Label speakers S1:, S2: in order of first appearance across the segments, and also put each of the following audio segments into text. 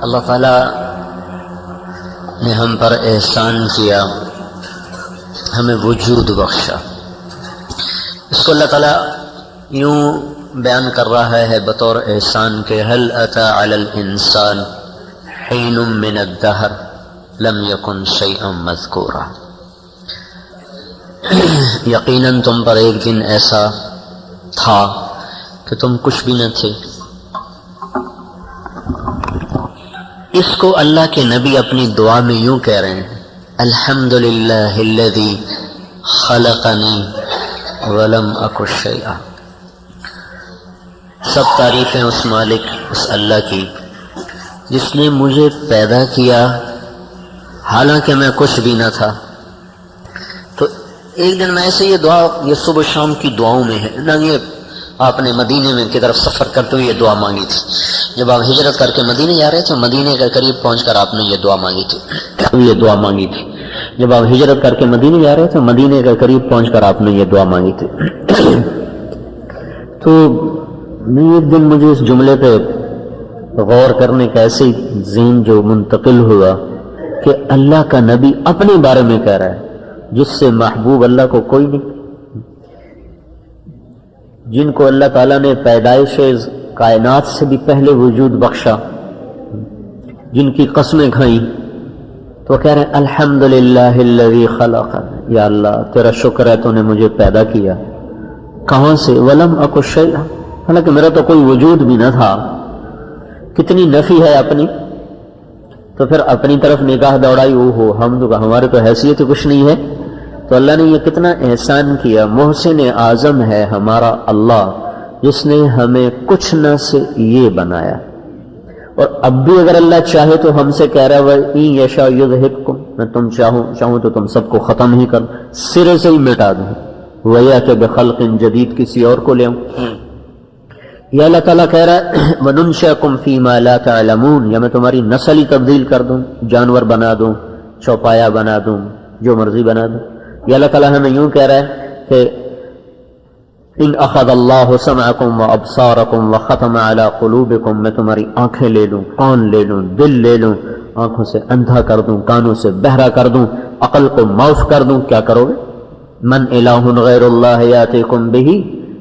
S1: اللہ تعالیٰ نے ہم پر احسان کیا، ہمیں وجود بخشا۔ اس کو اللہ تعالیٰ یوں بیان کر رہا ہے بطور احسان کہ هل اتى على الانسان حین من الدہر لم یکن شیئا مذکورا، یقیناً تم پر ایک دن ایسا تھا کہ تم کچھ بھی نہ تھے۔ اس کو اللہ کے نبی اپنی دعا میں یوں کہہ رہے ہیں، الحمدللہ الذی خلقنی ولم اک شیئا، سب تعریفیں اس مالک، اس اللہ کی جس نے مجھے پیدا کیا حالانکہ میں کچھ بھی نہ تھا۔ تو ایک دن میں ایسے یہ دعا، یہ صبح شام کی دعاؤں میں ہے نا، یہ آپ نے مدینے میں کی طرف سفر کرتے ہوئے یہ دعا مانگی تھی، جب آپ ہجرت کر کے مدینے جا رہے تھے، مدینے کے قریب پہنچ کر آپ نے یہ دعا مانگی تھی، یہ دعا مانگی تھی جب آپ ہجرت کر کے مدینے جا رہے تھے، مدینے کے قریب پہنچ کر آپ نے یہ دعا مانگی تھی۔ تو ایک دن مجھے اس جملے پہ غور کرنے کا ایسے ذہن جو منتقل ہوا کہ اللہ کا نبی اپنے بارے میں کہہ رہا ہے جس سے محبوب اللہ کو کوئی نہیں، جن کو اللہ تعالیٰ نے پیدائش کائنات سے بھی پہلے وجود بخشا، جن کی قسمیں کھائیں، تو کہہ رہے ہیں الحمدللہ الذی خلقنی، یا اللہ تیرا شکر ہے تو نے مجھے پیدا کیا، کہاں سے؟ ولم اک شیئا، حالانکہ میرا تو کوئی وجود بھی نہ تھا۔ کتنی نفی ہے اپنی، تو پھر اپنی طرف نگاہ دوڑائی، اوہو ہم تو، ہمارے تو حیثیت کچھ نہیں ہے۔ تو اللہ نے یہ کتنا احسان کیا، محسن اعظم ہے ہمارا اللہ جس نے ہمیں کچھ نہ سے یہ بنایا، اور اب بھی اگر اللہ چاہے تو ہم سے کہہ رہا ہے وَإِن يَشَأْ يُذْهِبْكُمْ، میں تم چاہوں تو تم سب کو ختم ہی کر، سرے سے ہی مٹا دوں، وَيَأْتِ بِخَلْقٍ جدید، کسی اور کو لے آؤں۔ یا اللہ تعالیٰ کہہ رہا ہے وَنُنشِئُكُمْ فِي مَا لَا تَعْلَمُونَ، یا میں تمہاری نسل ہی تبدیل کر دوں، جانور بنا دوں، چوپایا بنا دوں، جو مرضی بنا دوں۔ یا اللہ تعالیٰ ہمیں یوں کہہ رہا ہے کہ ان اخذ اللہ سمعکم وابصارکم وختم علی قلوبکم، میں تمہاری آنکھیں لے لوں، کان لے لوں، دل لے لوں، آنکھوں سے اندھا کر دوں، کانوں سے بہرا کر دوں، عقل کو معاف کر دوں، کیا کرو گے؟ من الہ غیر اللہ یاتیکم بہ،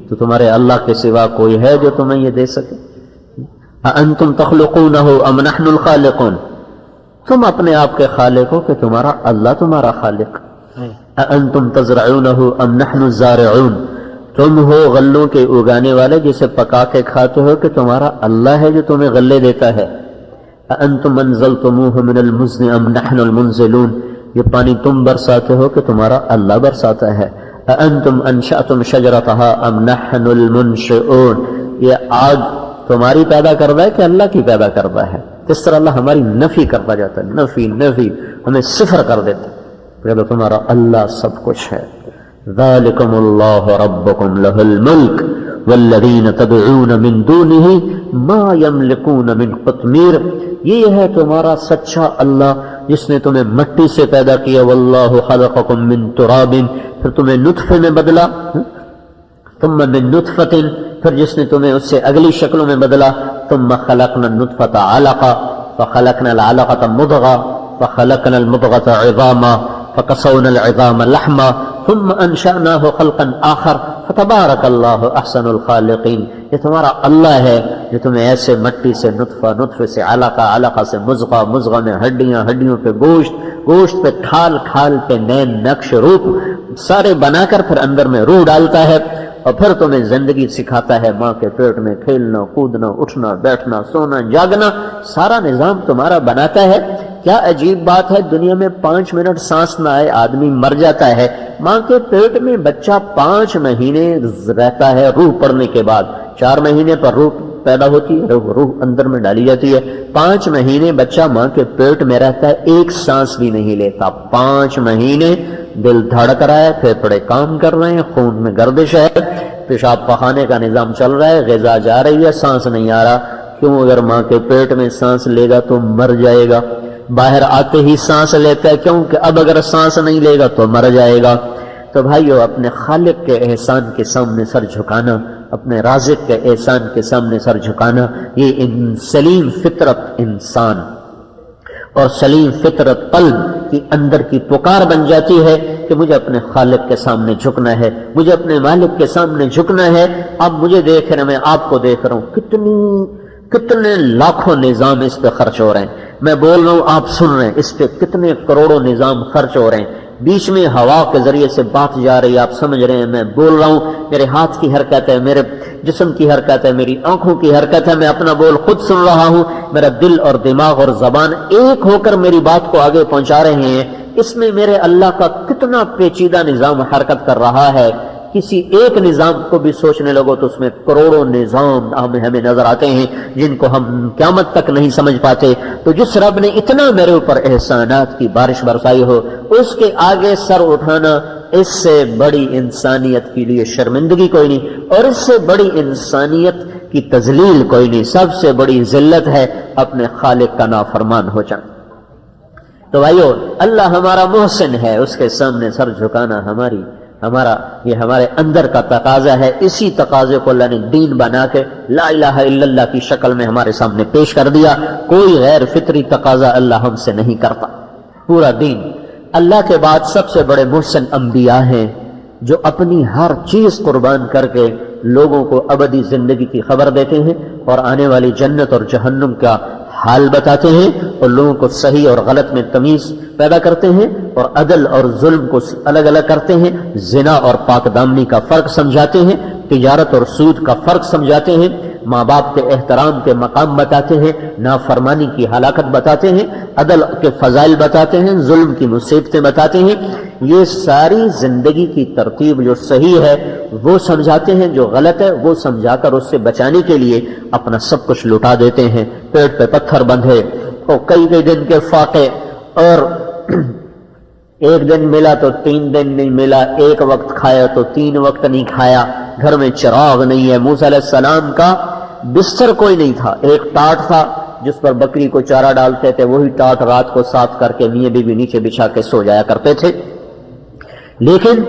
S1: تو تمہارے اللہ کے سوا کوئی ہے جو تمہیں یہ دے سکے؟ اانتم تخلقونہ ام نحن الخالقون، تم اپنے آپ کے خالق ہو کہ تمہارا اللہ تمہارا خالق؟ اانتم تزرعونہ ام نحن الزارعون، تم ہو غلوں کے اگانے والے جسے پکا کے کھاتے ہو کہ تمہارا اللہ ہے جو تمہیں غلے دیتا ہے؟ اانتم انزلتموہ من المزن ام نحن المنزلون، یہ پانی تم برساتے ہو کہ تمہارا اللہ برساتا ہے؟ اانتم انشأتم شجرتہا ام نحن المنشئون، یہ آگ تمہاری پیدا کرتا ہے کہ اللہ کی پیدا کرتا ہے؟ اس طرح اللہ ہماری نفی کرتا جاتا ہے، نفی ہمیں صفر کر دیتا ہے، کہ تمہارا اللہ سب کچھ ہے۔ ذالکم اللہ ربکم لہ الملک والذین تدعون من دونہ ما یملکون من قطمیر، یہ ہے تمہارا سچا اللہ جس نے تمہیں مٹی سے پیدا کیا، واللہ خلقکم من تراب، پھر تمہیں نطفے میں بدلا، ثم من نطفۃ، پھر جس نے تمہیں اس سے اگلی شکلوں میں بدلا، ثم خلقنا النطفۃ علقہ فخلقنا العلقۃ مضغہ فخلقنا المضغۃ عظاما فکسونا العظام لحما ثم انشأناہ خلقا آخر فتبارک اللہ احسن الخالقین، یہ تمہارا اللہ ہے جو تمہیں ایسے مٹی سے نطفہ، نطفے سے علقہ، علقہ سے مضغہ، مضغہ میں ہڈیاں، ہڈیوں پہ گوشت، گوشت پہ کھال، کھال پہ نین نقش روپ سارے بنا کر پھر اندر میں روح ڈالتا ہے، اور پھر تمہیں زندگی سکھاتا ہے، ماں کے پیٹ میں کھیلنا، کودنا، اٹھنا، بیٹھنا، سونا، جاگنا، سارا نظام تمہارا بناتا ہے۔ کیا عجیب بات ہے، دنیا میں 5 منٹ سانس نہ آئے آدمی مر جاتا ہے، ماں کے پیٹ میں بچہ 5 مہینے رہتا ہے روح پڑنے کے بعد، 4 مہینے پر روح پیدا ہوتی ہے، روح اندر میں ڈالی جاتی ہے، 5 مہینے بچہ ماں کے پیٹ میں رہتا ہے، ایک سانس بھی نہیں لیتا، 5 مہینے دل دھڑک رہا ہے، پھیپھڑے کام کر رہے ہیں، خون میں گردش ہے، پیشاب پخانے کا نظام چل رہا ہے، غذا جا رہی ہے، سانس نہیں آ رہا۔ کیوں؟ اگر ماں کے پیٹ میں سانس لے گا تو مر جائے گا، باہر آتے ہی سانس لیتا ہے، کیوں کہ اب اگر سانس نہیں لے گا تو مر جائے گا۔ تو بھائیو، اپنے خالق کے احسان کے سامنے سر جھکانا، اپنے رازق کے احسان کے سامنے سر جھکانا، یہ سلیم فطرت انسان اور سلیم فطرت قلب کی اندر کی پکار بن جاتی ہے کہ مجھے اپنے خالق کے سامنے جھکنا ہے، مجھے اپنے مالک کے سامنے جھکنا ہے۔ اب مجھے دیکھ رہے ہیں، میں آپ کو دیکھ رہا ہوں، کتنے لاکھوں نظام اس پہ خرچ ہو رہے ہیں، میں بول رہا ہوں آپ سن رہے ہیں، اس پہ کتنے کروڑوں نظام خرچ ہو رہے ہیں، بیچ میں ہوا کے ذریعے سے بات جا رہی ہے، آپ سمجھ رہے ہیں، میں بول رہا ہوں، میرے ہاتھ کی حرکت ہے، میرے جسم کی حرکت ہے، میری آنکھوں کی حرکت ہے، میں اپنا بول خود سن رہا ہوں، میرا دل اور دماغ اور زبان ایک ہو کر میری بات کو آگے پہنچا رہے ہیں۔ اس میں میرے اللہ کا کتنا پیچیدہ نظام حرکت کر رہا ہے، کسی ایک نظام کو بھی سوچنے لگو تو اس میں کروڑوں نظام ہمیں نظر آتے ہیں جن کو ہم قیامت تک نہیں سمجھ پاتے۔ تو جس رب نے اتنا میرے اوپر احسانات کی بارش برسائی ہو، اس کے آگے سر اٹھانا اس سے بڑی انسانیت کے لیے شرمندگی کوئی نہیں، اور اس سے بڑی انسانیت کی تذلیل کوئی نہیں۔ سب سے بڑی ذلت ہے اپنے خالق کا نافرمان ہو جانا۔ تو بھائیو، اللہ ہمارا محسن ہے، اس کے سامنے سر جھکانا یہ ہمارے اندر کا تقاضا ہے۔ اسی تقاضے کو اللہ نے دین بنا کے لا الہ الا اللہ کی شکل میں ہمارے سامنے پیش کر دیا۔ کوئی غیر فطری تقاضا اللہ ہم سے نہیں کرتا۔ پورا دین اللہ کے بعد سب سے بڑے محسن انبیاء ہیں، جو اپنی ہر چیز قربان کر کے لوگوں کو ابدی زندگی کی خبر دیتے ہیں اور آنے والی جنت اور جہنم کا حال بتاتے ہیں، اور لوگوں کو صحیح اور غلط میں تمیز پیدا کرتے ہیں، اور عدل اور ظلم کو الگ الگ کرتے ہیں، زنا اور پاک دامنی کا فرق سمجھاتے ہیں، تجارت اور سود کا فرق سمجھاتے ہیں، ماں باپ کے احترام کے مقام بتاتے ہیں، نافرمانی کی ہلاکت بتاتے ہیں، عدل کے فضائل بتاتے ہیں، ظلم کی مصیبتیں بتاتے ہیں۔ یہ ساری زندگی کی ترتیب جو صحیح ہے وہ سمجھاتے ہیں، جو غلط ہے وہ سمجھا کر اس سے بچانے کے لیے اپنا سب کچھ لٹا دیتے ہیں۔ پیٹ پہ پتھر بندھے اور کئی دن کے فاقے، اور ایک دن ملا تو 3 دن نہیں ملا، ایک وقت کھایا تو 3 وقت نہیں کھایا، گھر میں چراغ نہیں ہے۔ موسیٰ علیہ السلام کا بستر کوئی نہیں تھا، ایک ٹاٹ تھا جس پر بکری کو چارہ ڈالتے تھے، وہی ٹاٹ رات کو صاف کر کے میاں بیوی نیچے بچھا کے سو جایا کرتے تھے۔ لیکن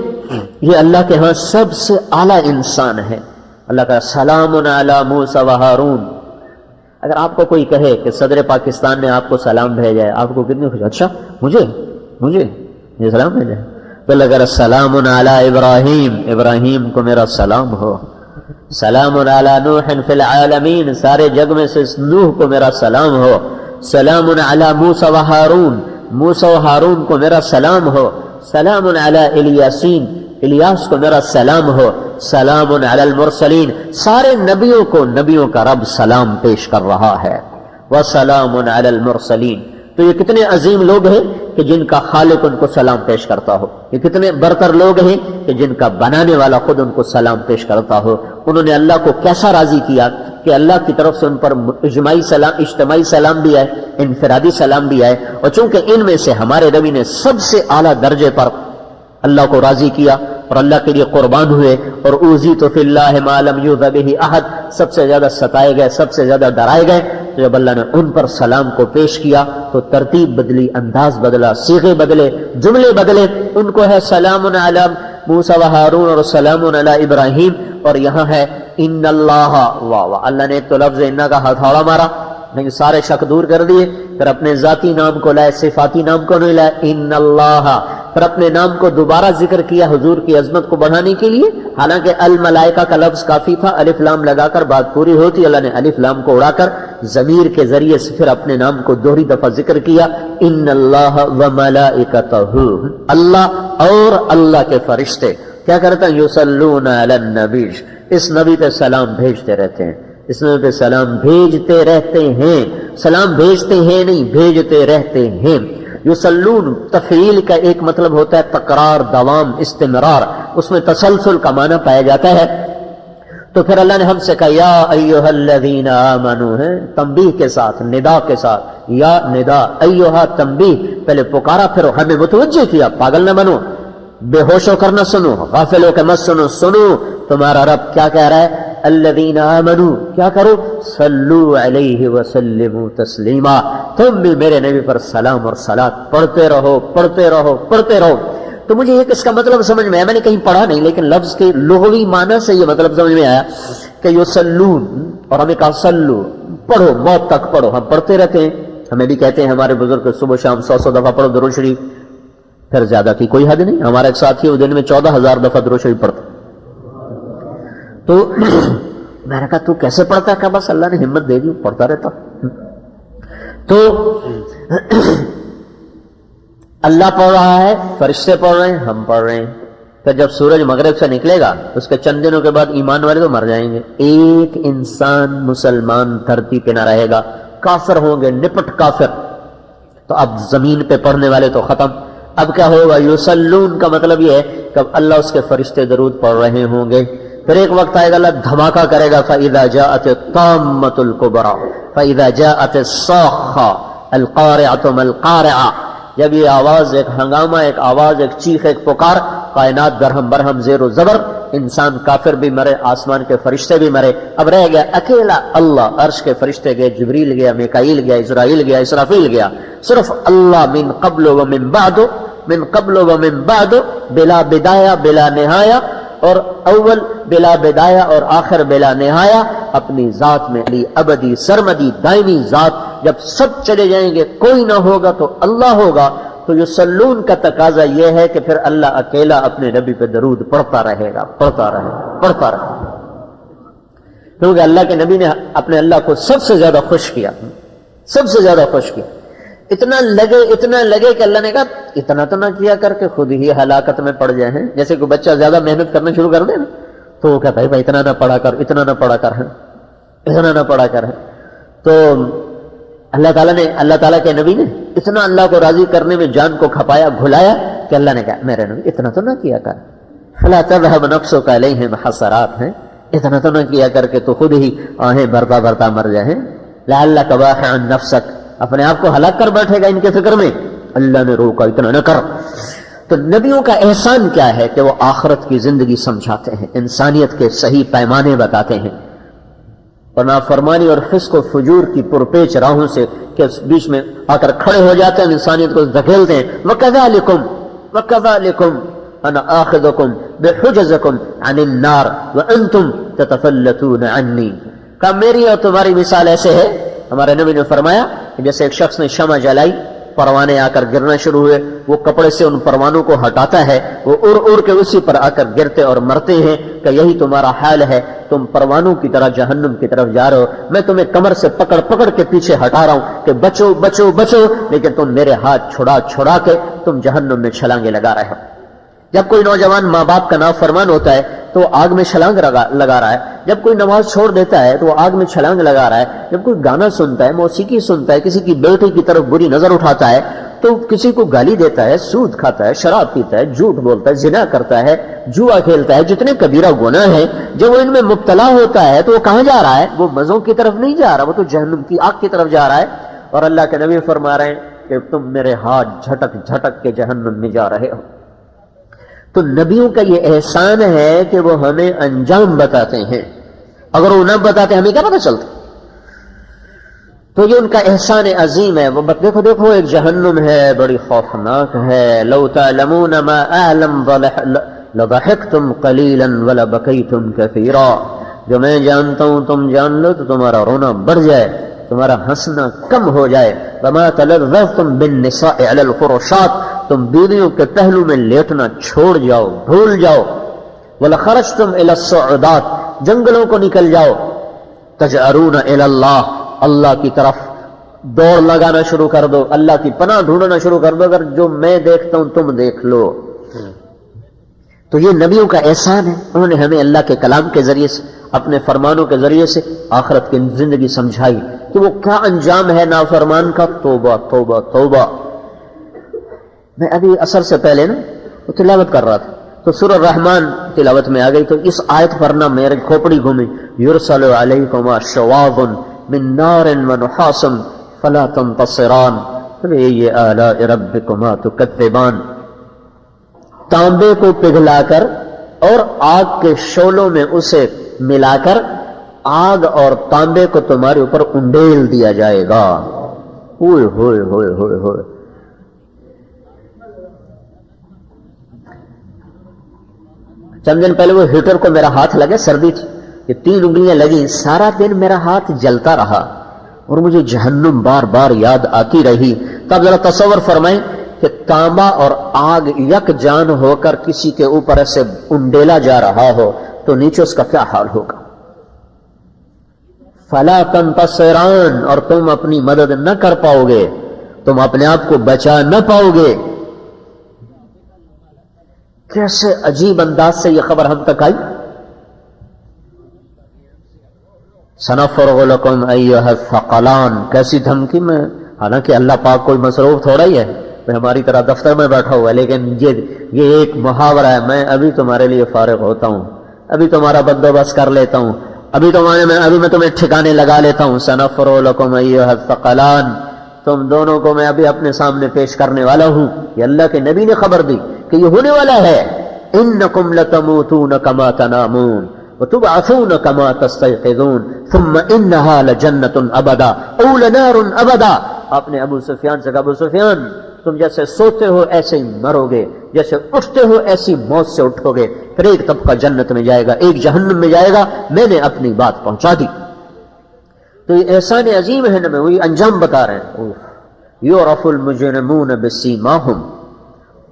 S1: یہ اللہ کے ہاں سب سے اعلیٰ انسان ہے۔ اللہ کا سلام علی موسیٰ و ہارون۔ اگر آپ کو کوئی کہے کہ صدر پاکستان نے آپ کو سلام بھیجا ہے، آپ کو کتنی خوشی؟ اچھا مجھے یہ سلام بھیجا ہے؟ تو اللہ کہہ رہا سلام علی ابراہیم کو میرا سلام ہو، سلام علی نوح فی العالمین، سارے جگ میں سے نوح کو میرا سلام ہو، سلام علی موسیٰ و ہارون، موسیٰ و ہارون کو میرا سلام ہو، سلام علی الیاسین، الیاس کو میرا سلام ہو، سلام علی المرسلین، سارے نبیوں کا رب سلام پیش کر رہا ہے، وسلام علی المرسلین۔ تو یہ کتنے عظیم لوگ ہیں کہ جن کا خالق ان کو سلام پیش کرتا ہو، یہ کتنے برتر لوگ ہیں کہ جن کا بنانے والا خود ان کو سلام پیش کرتا ہو۔ انہوں نے اللہ کو کیسا راضی کیا کہ اللہ کی طرف سے ان پر اجتماعی سلام بھی آئے، انفرادی سلام بھی آئے، اور چونکہ ان میں سے ہمارے نبی نے سب سے اعلیٰ درجے پر اللہ کو راضی کیا اور اللہ کے لیے قربان ہوئے، اور اوذیت فی اللہ ما لم یؤذ بہ احد، سب سے زیادہ ستائے گئے، سب سے زیادہ ڈرائے گئے۔ تو جب اللہ نے ان پر سلام کو پیش کیا تو ترتیب بدلی، انداز بدلا، صیغے بدلے، جملے بدلے۔ ان کو ہے سلام علی موسیٰ و ہارون اور سلام علی ابراہیم، اور یہاں ہے ان اللہ، واہ اللہ نے ایک تو لفظ انا کا ہتھوڑا مارا، لیکن سارے شک دور کر دیے، پھر اپنے ذاتی نام کو لائے، صفاتی نام کو نہیں لائے، ان اللہ، پھر اپنے نام کو دوبارہ ذکر کیا حضور کی عظمت کو بڑھانے کے لیے، حالانکہ الملائکہ کا لفظ کافی تھا، الف لام لگا کر بات پوری ہوتی، اللہ نے الف لام کو اڑا کر ضمیر کے ذریعے سے پھر اپنے نام کو دوہری دفعہ ذکر کیا، ان اللہ و ملائکتہ، اللہ اور اللہ کے فرشتے کیا کرتے ہیں؟ یصلون علی النبی، اس نبی پہ سلام بھیجتے رہتے ہیں، اس نبی پہ سلام بھیجتے رہتے ہیں، سلام بھیجتے ہیں نہیں، بھیجتے رہتے ہیں۔ یصلون تفعیل کا ایک مطلب ہوتا ہے تکرار، دوام، استمرار، اس میں تسلسل کا معنی پایا جاتا ہے۔ تو پھر اللہ نے ہم سے کہا یا ایھا الذین آمنوا، ہے تنبیہ کے ساتھ، ندا کے ساتھ، یا ندا، ایھا تنبیہ، پہلے پکارا پھر ہمیں متوجہ کیا، پاگل نہ بنو، بے ہوش ہو کر نہ سنو، غافل ہو کے مت سنو، سنو تمہارا رب کیا کہہ رہا ہے، الذین آمنوا، کیا کرو، صلو علیہ وسلموا تسلیما، تم بھی میرے نبی پر سلام اور صلات پڑھتے رہو، پڑھتے رہو، پڑھتے رہو۔ تو مجھے ایک اس کا مطلب سمجھ میں آیا, میں نے کہیں پڑھا نہیں لیکن لفظ کے لغوی معنی سے یہ مطلب سمجھ میں آیا کہ یصلون, اور ہمیں کہا صلو, پڑھو, موت تک پڑھو. ہم پڑھتے رہتے ہیں, ہمیں بھی کہتے ہیں ہمارے بزرگ صبح شام 100 دفعہ پڑھو درود شریف, پھر زیادہ کی کوئی حد نہیں. ہمارا ایک ساتھی وہ دن میں 14,000 دفعہ درود شریف پڑھتا. تو میں نے کہا تو کیسے پڑھتا ہے؟ کہ بس اللہ نے ہمت دے دی, پڑھتا رہتا. تو اللہ پڑھ رہا ہے, فرشتے پڑھ رہے ہیں, ہم پڑھ رہے ہیں. پھر جب سورج مغرب سے نکلے گا اس کے چند دنوں کے بعد ایمان والے تو مر جائیں گے. ایک انسان مسلمان دھرتی پہ نہ رہے گا, کافر ہوں گے, نپٹ کافر. تو اب زمین پہ پڑھنے والے تو ختم. اب کیا ہوگا؟ یصلون کا مطلب یہ ہے کہ اب اللہ اس کے فرشتے درود پڑھ رہے ہوں گے. پھر ایک وقت آئے گا اللہ دھماکہ کرے گا, فَإِذَا جَاءَتِ الطَّامَّةُ الْكُبْرَىٰ فَإِذَا جَاءَتِ الصَّاخَّةُ الْقَارِعَةُ مَا الْقَارِعَةُ. جب یہ آواز, ایک ہنگامہ, ایک آواز, ایک چیخ, ایک پکار, کائنات درہم برہم زیر و زبر, انسان کافر بھی مرے, آسمان کے فرشتے بھی مرے. اب رہ گیا اکیلا اللہ. عرش کے فرشتے گئے, جبریل گیا, میکائیل گیا, اسرائیل گیا, اسرافیل گیا, صرف اللہ. من قبل و من بعد, من قبل و من بعد, بلا بدایہ بلا نہایہ, اور اول بلا بدایہ اور آخر بلا نہایہ, اپنی ذات میں علی ابدی سرمدی دائمی ذات. جب سب چلے جائیں گے کوئی نہ ہوگا تو اللہ ہوگا. تو یصلون کا تقاضا یہ ہے کہ پھر اللہ اکیلا اپنے نبی پہ درود پڑھتا رہے گا, پڑھتا رہے گا, پڑھتا رہے گا. کیونکہ اللہ کے نبی نے اپنے اللہ کو سب سے زیادہ خوش کیا, سب سے زیادہ خوش کیا. اتنا لگے کہ اللہ نے کہا اتنا تو نہ کیا کر کے خود ہی ہلاکت میں پڑ جائے ہیں. جیسے کوئی بچہ زیادہ محنت کرنا شروع کر دے نا تو وہ کہتا ہے بھائی اتنا نہ پڑھا کر, اتنا نہ پڑھا کر ہے, اتنا نہ پڑھا کر ہے. تو اللہ تعالیٰ کے نبی نے اتنا اللہ کو راضی کرنے میں جان کو کھپایا, گھلایا, کہ اللہ نے کہا میرے نبی اتنا تو نہ کیا کر, فلا تذهب نفسك علیہم حسرات, ہیں اتنا تو نہ کیا کر کے تو خود ہی آہیں بھرتا بھرتا مر جائیں. لعلک باخع نفسک, اپنے آپ کو ہلاک کر بیٹھے گا ان کے فکر میں. اللہ نے روکا, اتنا نہ کر. تو نبیوں کا احسان کیا ہے کہ وہ آخرت کی زندگی سمجھاتے ہیں, انسانیت کے صحیح پیمانے بتاتے ہیں, اور نافرمانی اور فسق و فجور کی پرپیچ راہوں سے کہ بیچ میں آ کر کھڑے ہو جاتے ہیں, انسانیت کو دھکیلتے ہیں. وَكَذَلِكُمْ أَنَا آخِذُكُمْ بِحُجَزِكُمْ عَنِ النَّارِ وَأَنْتُمْ تَتَفَلَّتُونَ عَنِّي. کہ میری اور تمہاری مثال ایسے ہے, ہمارے نبی نے فرمایا کہ جیسے ایک شخص نے شمع جلائی, پروانے آ کر گرنا شروع ہوئے, وہ کپڑے سے ان پروانوں کو ہٹاتا ہے, وہ اڑ کے اسی پر آ کر گرتے اور مرتے ہیں. کہ یہی تمہارا حال ہے, تم پروانوں کی طرح جہنم کی طرف جا رہے ہو. میں تمہیں کمر سے پکڑ کے پیچھے ہٹا رہا ہوں کہ بچو بچو بچو, لیکن تم میرے ہاتھ چھڑا کے تم جہنم میں چھلانگیں لگا رہے ہو. جب کوئی نوجوان ماں باپ کا نافرمان ہوتا ہے تو وہ آگ میں چھلانگ لگا رہا ہے. جب کوئی نماز چھوڑ دیتا ہے تو وہ آگ میں چھلانگ لگا رہا ہے. جب کوئی گانا سنتا ہے, موسیقی سنتا ہے, کسی کی بیٹی کی طرف بری نظر اٹھاتا ہے, تو کسی کو گالی دیتا ہے, سود کھاتا ہے, شراب پیتا ہے, جھوٹ بولتا ہے, زنا کرتا ہے, جوا کھیلتا ہے, جتنے کبیرہ گناہ ہیں جب وہ ان میں مبتلا ہوتا ہے تو وہ کہاں جا رہا ہے؟ وہ مزوں کی طرف نہیں جا رہا, وہ تو جہنم کی آگ کی طرف جا رہا ہے. اور اللہ کے نبی فرما رہے ہیں کہ تم میرے ہاتھ جھٹک کے جہنم میں جا رہے ہو. تو نبیوں کا یہ احسان ہے کہ وہ ہمیں انجام بتاتے ہیں. اگر وہ نہ بتاتے ہمیں کیا پتہ چلتا؟ تو یہ ان کا احسان عظیم ہے. وہ دیکھو ایک جہنم ہے, بڑی خوفناک ہے. لو تعلمون ما اعلم لضحکتم قلیلا ولبکیتم کثیرا. جو میں جانتا ہوں تم جان لو تو تمہارا رونا بڑھ جائے, تمہارا ہنسنا کم ہو جائے. وما تلذذتم بالنساء علی الفرشات, تم بیویوں کے پہلو میں لیٹنا چھوڑ جاؤ, بھول جاؤ. ولخرجتم الى الصعودات, جنگلوں کو نکل جاؤ. تجأرون الى اللہ, اللہ کی طرف دوڑ لگانا شروع کر دو, اللہ کی پناہ ڈھونڈنا شروع کر دو. اگر جو میں دیکھتا ہوں تم دیکھ لو. تو یہ نبیوں کا احسان ہے, انہوں نے ہمیں اللہ کے کلام کے ذریعے سے, اپنے فرمانوں کے ذریعے سے آخرت کی زندگی سمجھائی کہ وہ کیا انجام ہے نافرمان کا. توبہ توبہ توبہ. میں ابھی عصر سے پہلے نا تلاوت کر رہا تھا تو سورہ الرحمن تلاوت میں آ گئی, تو اس آیت پر نہ میرے کھوپڑی گھومی. یرسل علیکما شواظ من نار ونحاس فلا تنتصران فبأي آلاء ربكما تكذبان. تانبے کو پگھلا کر اور آگ کے شعلوں میں اسے ملا کر آگ اور تانبے کو تمہارے اوپر انڈیل دیا جائے گا. ہوئے ہوئے ہوئے ہوئے ہوئے. چند دن پہلے وہ ہیٹر کو میرا ہاتھ لگا، سردی تھی، یہ 3 انگلیاں لگی، سارا دن میرا ہاتھ جلتا رہا اور مجھے جہنم بار بار یاد آتی رہی۔ تب ذرا تصور فرمائیں کہ تانبا اور آگ یک جان ہو کر کسی کے اوپر ایسے انڈیلا جا رہا ہو تو نیچے اس کا کیا حال ہوگا۔ فلا تنتصران، اور تم اپنی مدد نہ کر پاؤ گے، تم اپنے آپ کو بچا نہ پاؤ گے۔ کیسے عجیب انداز سے یہ خبر ہم تک آئی۔ سنفرغ لکم ایھا الثقلان، کیسی دھمکی میں، حالانکہ اللہ پاک کوئی مصروف تھوڑا ہی ہے، میں ہماری طرح دفتر میں بیٹھا ہوا ہے، لیکن یہ ایک محاورہ ہے، میں ابھی تمہارے لیے فارغ ہوتا ہوں، ابھی تمہارا بندوبست کر لیتا ہوں، ابھی میں تمہیں ٹھکانے لگا لیتا ہوں۔ سنفرغ لکم ایھا الثقلان، تم دونوں کو میں ابھی اپنے سامنے پیش کرنے والا ہوں۔ یہ اللہ کے نبی نے خبر دی کہ یہ ہونے والا ہے۔ انکم لتموتون کما تنامون وتبعثون کما تستيقظون ثم انها لجنۃ ابدا او لنار ابدا۔ آپ نے ابو سفیان سے کہا، ابو سفیان تم جیسے سوتے ہو ایسے ہی مرو گے، جیسے اٹھتے ہو ایسی موت سے اٹھو گے، پھر ایک طبقہ جنت میں جائے گا، ایک جہنم میں جائے گا، میں نے اپنی بات پہنچا دی۔ تو یہ احسان عظیم ہے نا، میں وہی انجام بتا رہے ہیں۔ یعرف المجرمون بسیماہم،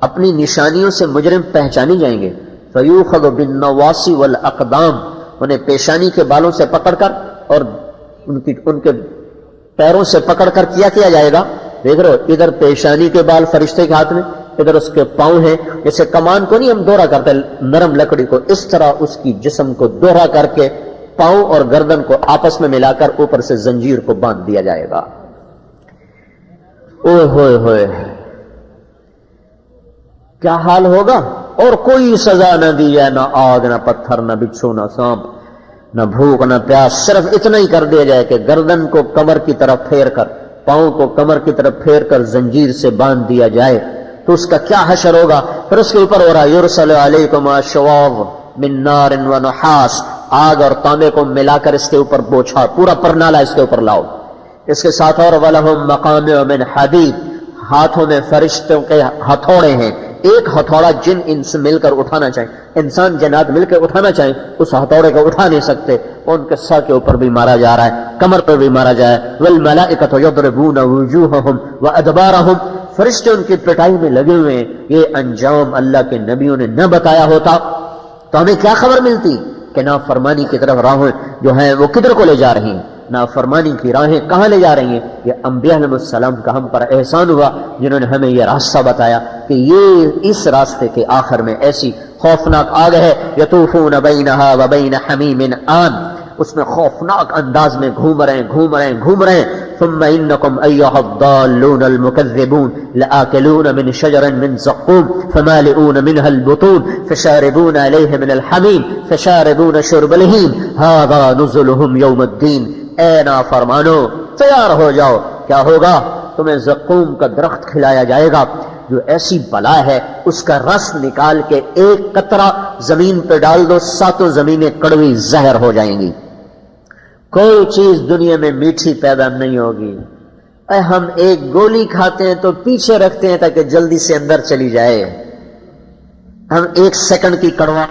S1: اپنی نشانیوں سے مجرم پہچانے جائیں گے۔ فیوخذ بالنواصی والاقدام، انہیں پیشانی کے بالوں سے پکڑ کر اور ان کے پیروں سے پکڑ کر کیا جائے گا۔ دیکھ رہے ہو، ادھر پیشانی کے بال فرشتے کے ہاتھ میں، ادھر اس کے پاؤں ہیں، جیسے کمان کو نہیں ہم دوہرا کرتے نرم لکڑی کو، اس طرح اس کی جسم کو دوہرا کر کے پاؤں اور گردن کو آپس میں ملا کر اوپر سے زنجیر کو باندھ دیا جائے گا۔ اوہ ہوئے ہوئے، کیا حال ہوگا۔ اور کوئی سزا نہ دی جائے، نہ آگ، نہ پتھر، نہ بچھو، نہ سانپ، نہ بھوک، نہ پیاس، صرف اتنا ہی کر دیا جائے کہ گردن کو کمر کی طرف پھیر کر، پاؤں کو کمر کی طرف پھیر کر زنجیر سے باندھ دیا جائے تو اس کا کیا حشر ہوگا۔ پھر اس کے اوپر ہو رہا یرسل علیکم شواظ من نار و نحاس، آگ اور تانبے کو ملا کر اس کے اوپر بوچھا، پورا پرنالا اس کے اوپر لاؤ۔ اس کے ساتھ اور وَلَهُمْ مَقَامِعُ مِنْ حَدِيدٍ، ہاتھوں میں فرشتوں کے ہتھوڑے ہیں، ایک ہتھوڑا جن انس مل کر اٹھانا چاہیں، انسان جنات مل کے اٹھانا چاہیں، اس ہتھوڑے کو اٹھا نہیں سکتے، ان کے سر کے اوپر بھی مارا جا رہا ہے، کمر پر بھی مارا جائے۔ وَالْمَلَائِكَةُ يَضْرِبُونَ وُجُوهَهُمْ وَأَدْبَارَهُمْ، فرشتے ان کی پٹائی میں لگے ہوئے ہیں۔ یہ انجام اللہ کے نبیوں نے نہ بتایا ہوتا تو ہمیں کیا خبر ملتی کہ نافرمانی کی طرف راہیں جو ہیں وہ کدھر کو لے جا رہی ہیں، نافرمانی کی راہیں کہاں لے جا رہی ہیں۔ یہ انبیاء علیہ السلام کا ہم پر احسان ہوا جنہوں نے ہمیں یہ راستہ بتایا کہ یہ اس راستے کے آخر میں ایسی خوفناک آگ ہے، یطوفون بینہا وبین حمیم آن، اس میں خوفناک انداز میں گھوم رہے ہیں۔ ثم انکم ایھا الضالون المکذبون لآکلون من شجر من زقوم فمالئون منها البطون فشاربون علیہ من الحمیم فشاربون شرب الہیم ھذا نزلهم یوم الدین۔ اے نافرمانو تیار ہو جاؤ، کیا ہوگا؟ تمہیں زقوم کا درخت کھلایا جائے گا جو ایسی بلا ہے، اس کا رس نکال کے ایک قطرہ زمین پہ ڈال دو، 7 زمینیں کڑوی زہر ہو جائیں گی۔ کوئی چیز دنیا میں میٹھی پیدا نہیں ہوگی۔ اے ہم ایک گولی کھاتے ہیں تو پیچھے رکھتے ہیں تاکہ جلدی سے اندر چلی جائے، ہم 1 سیکنڈ کی کڑوا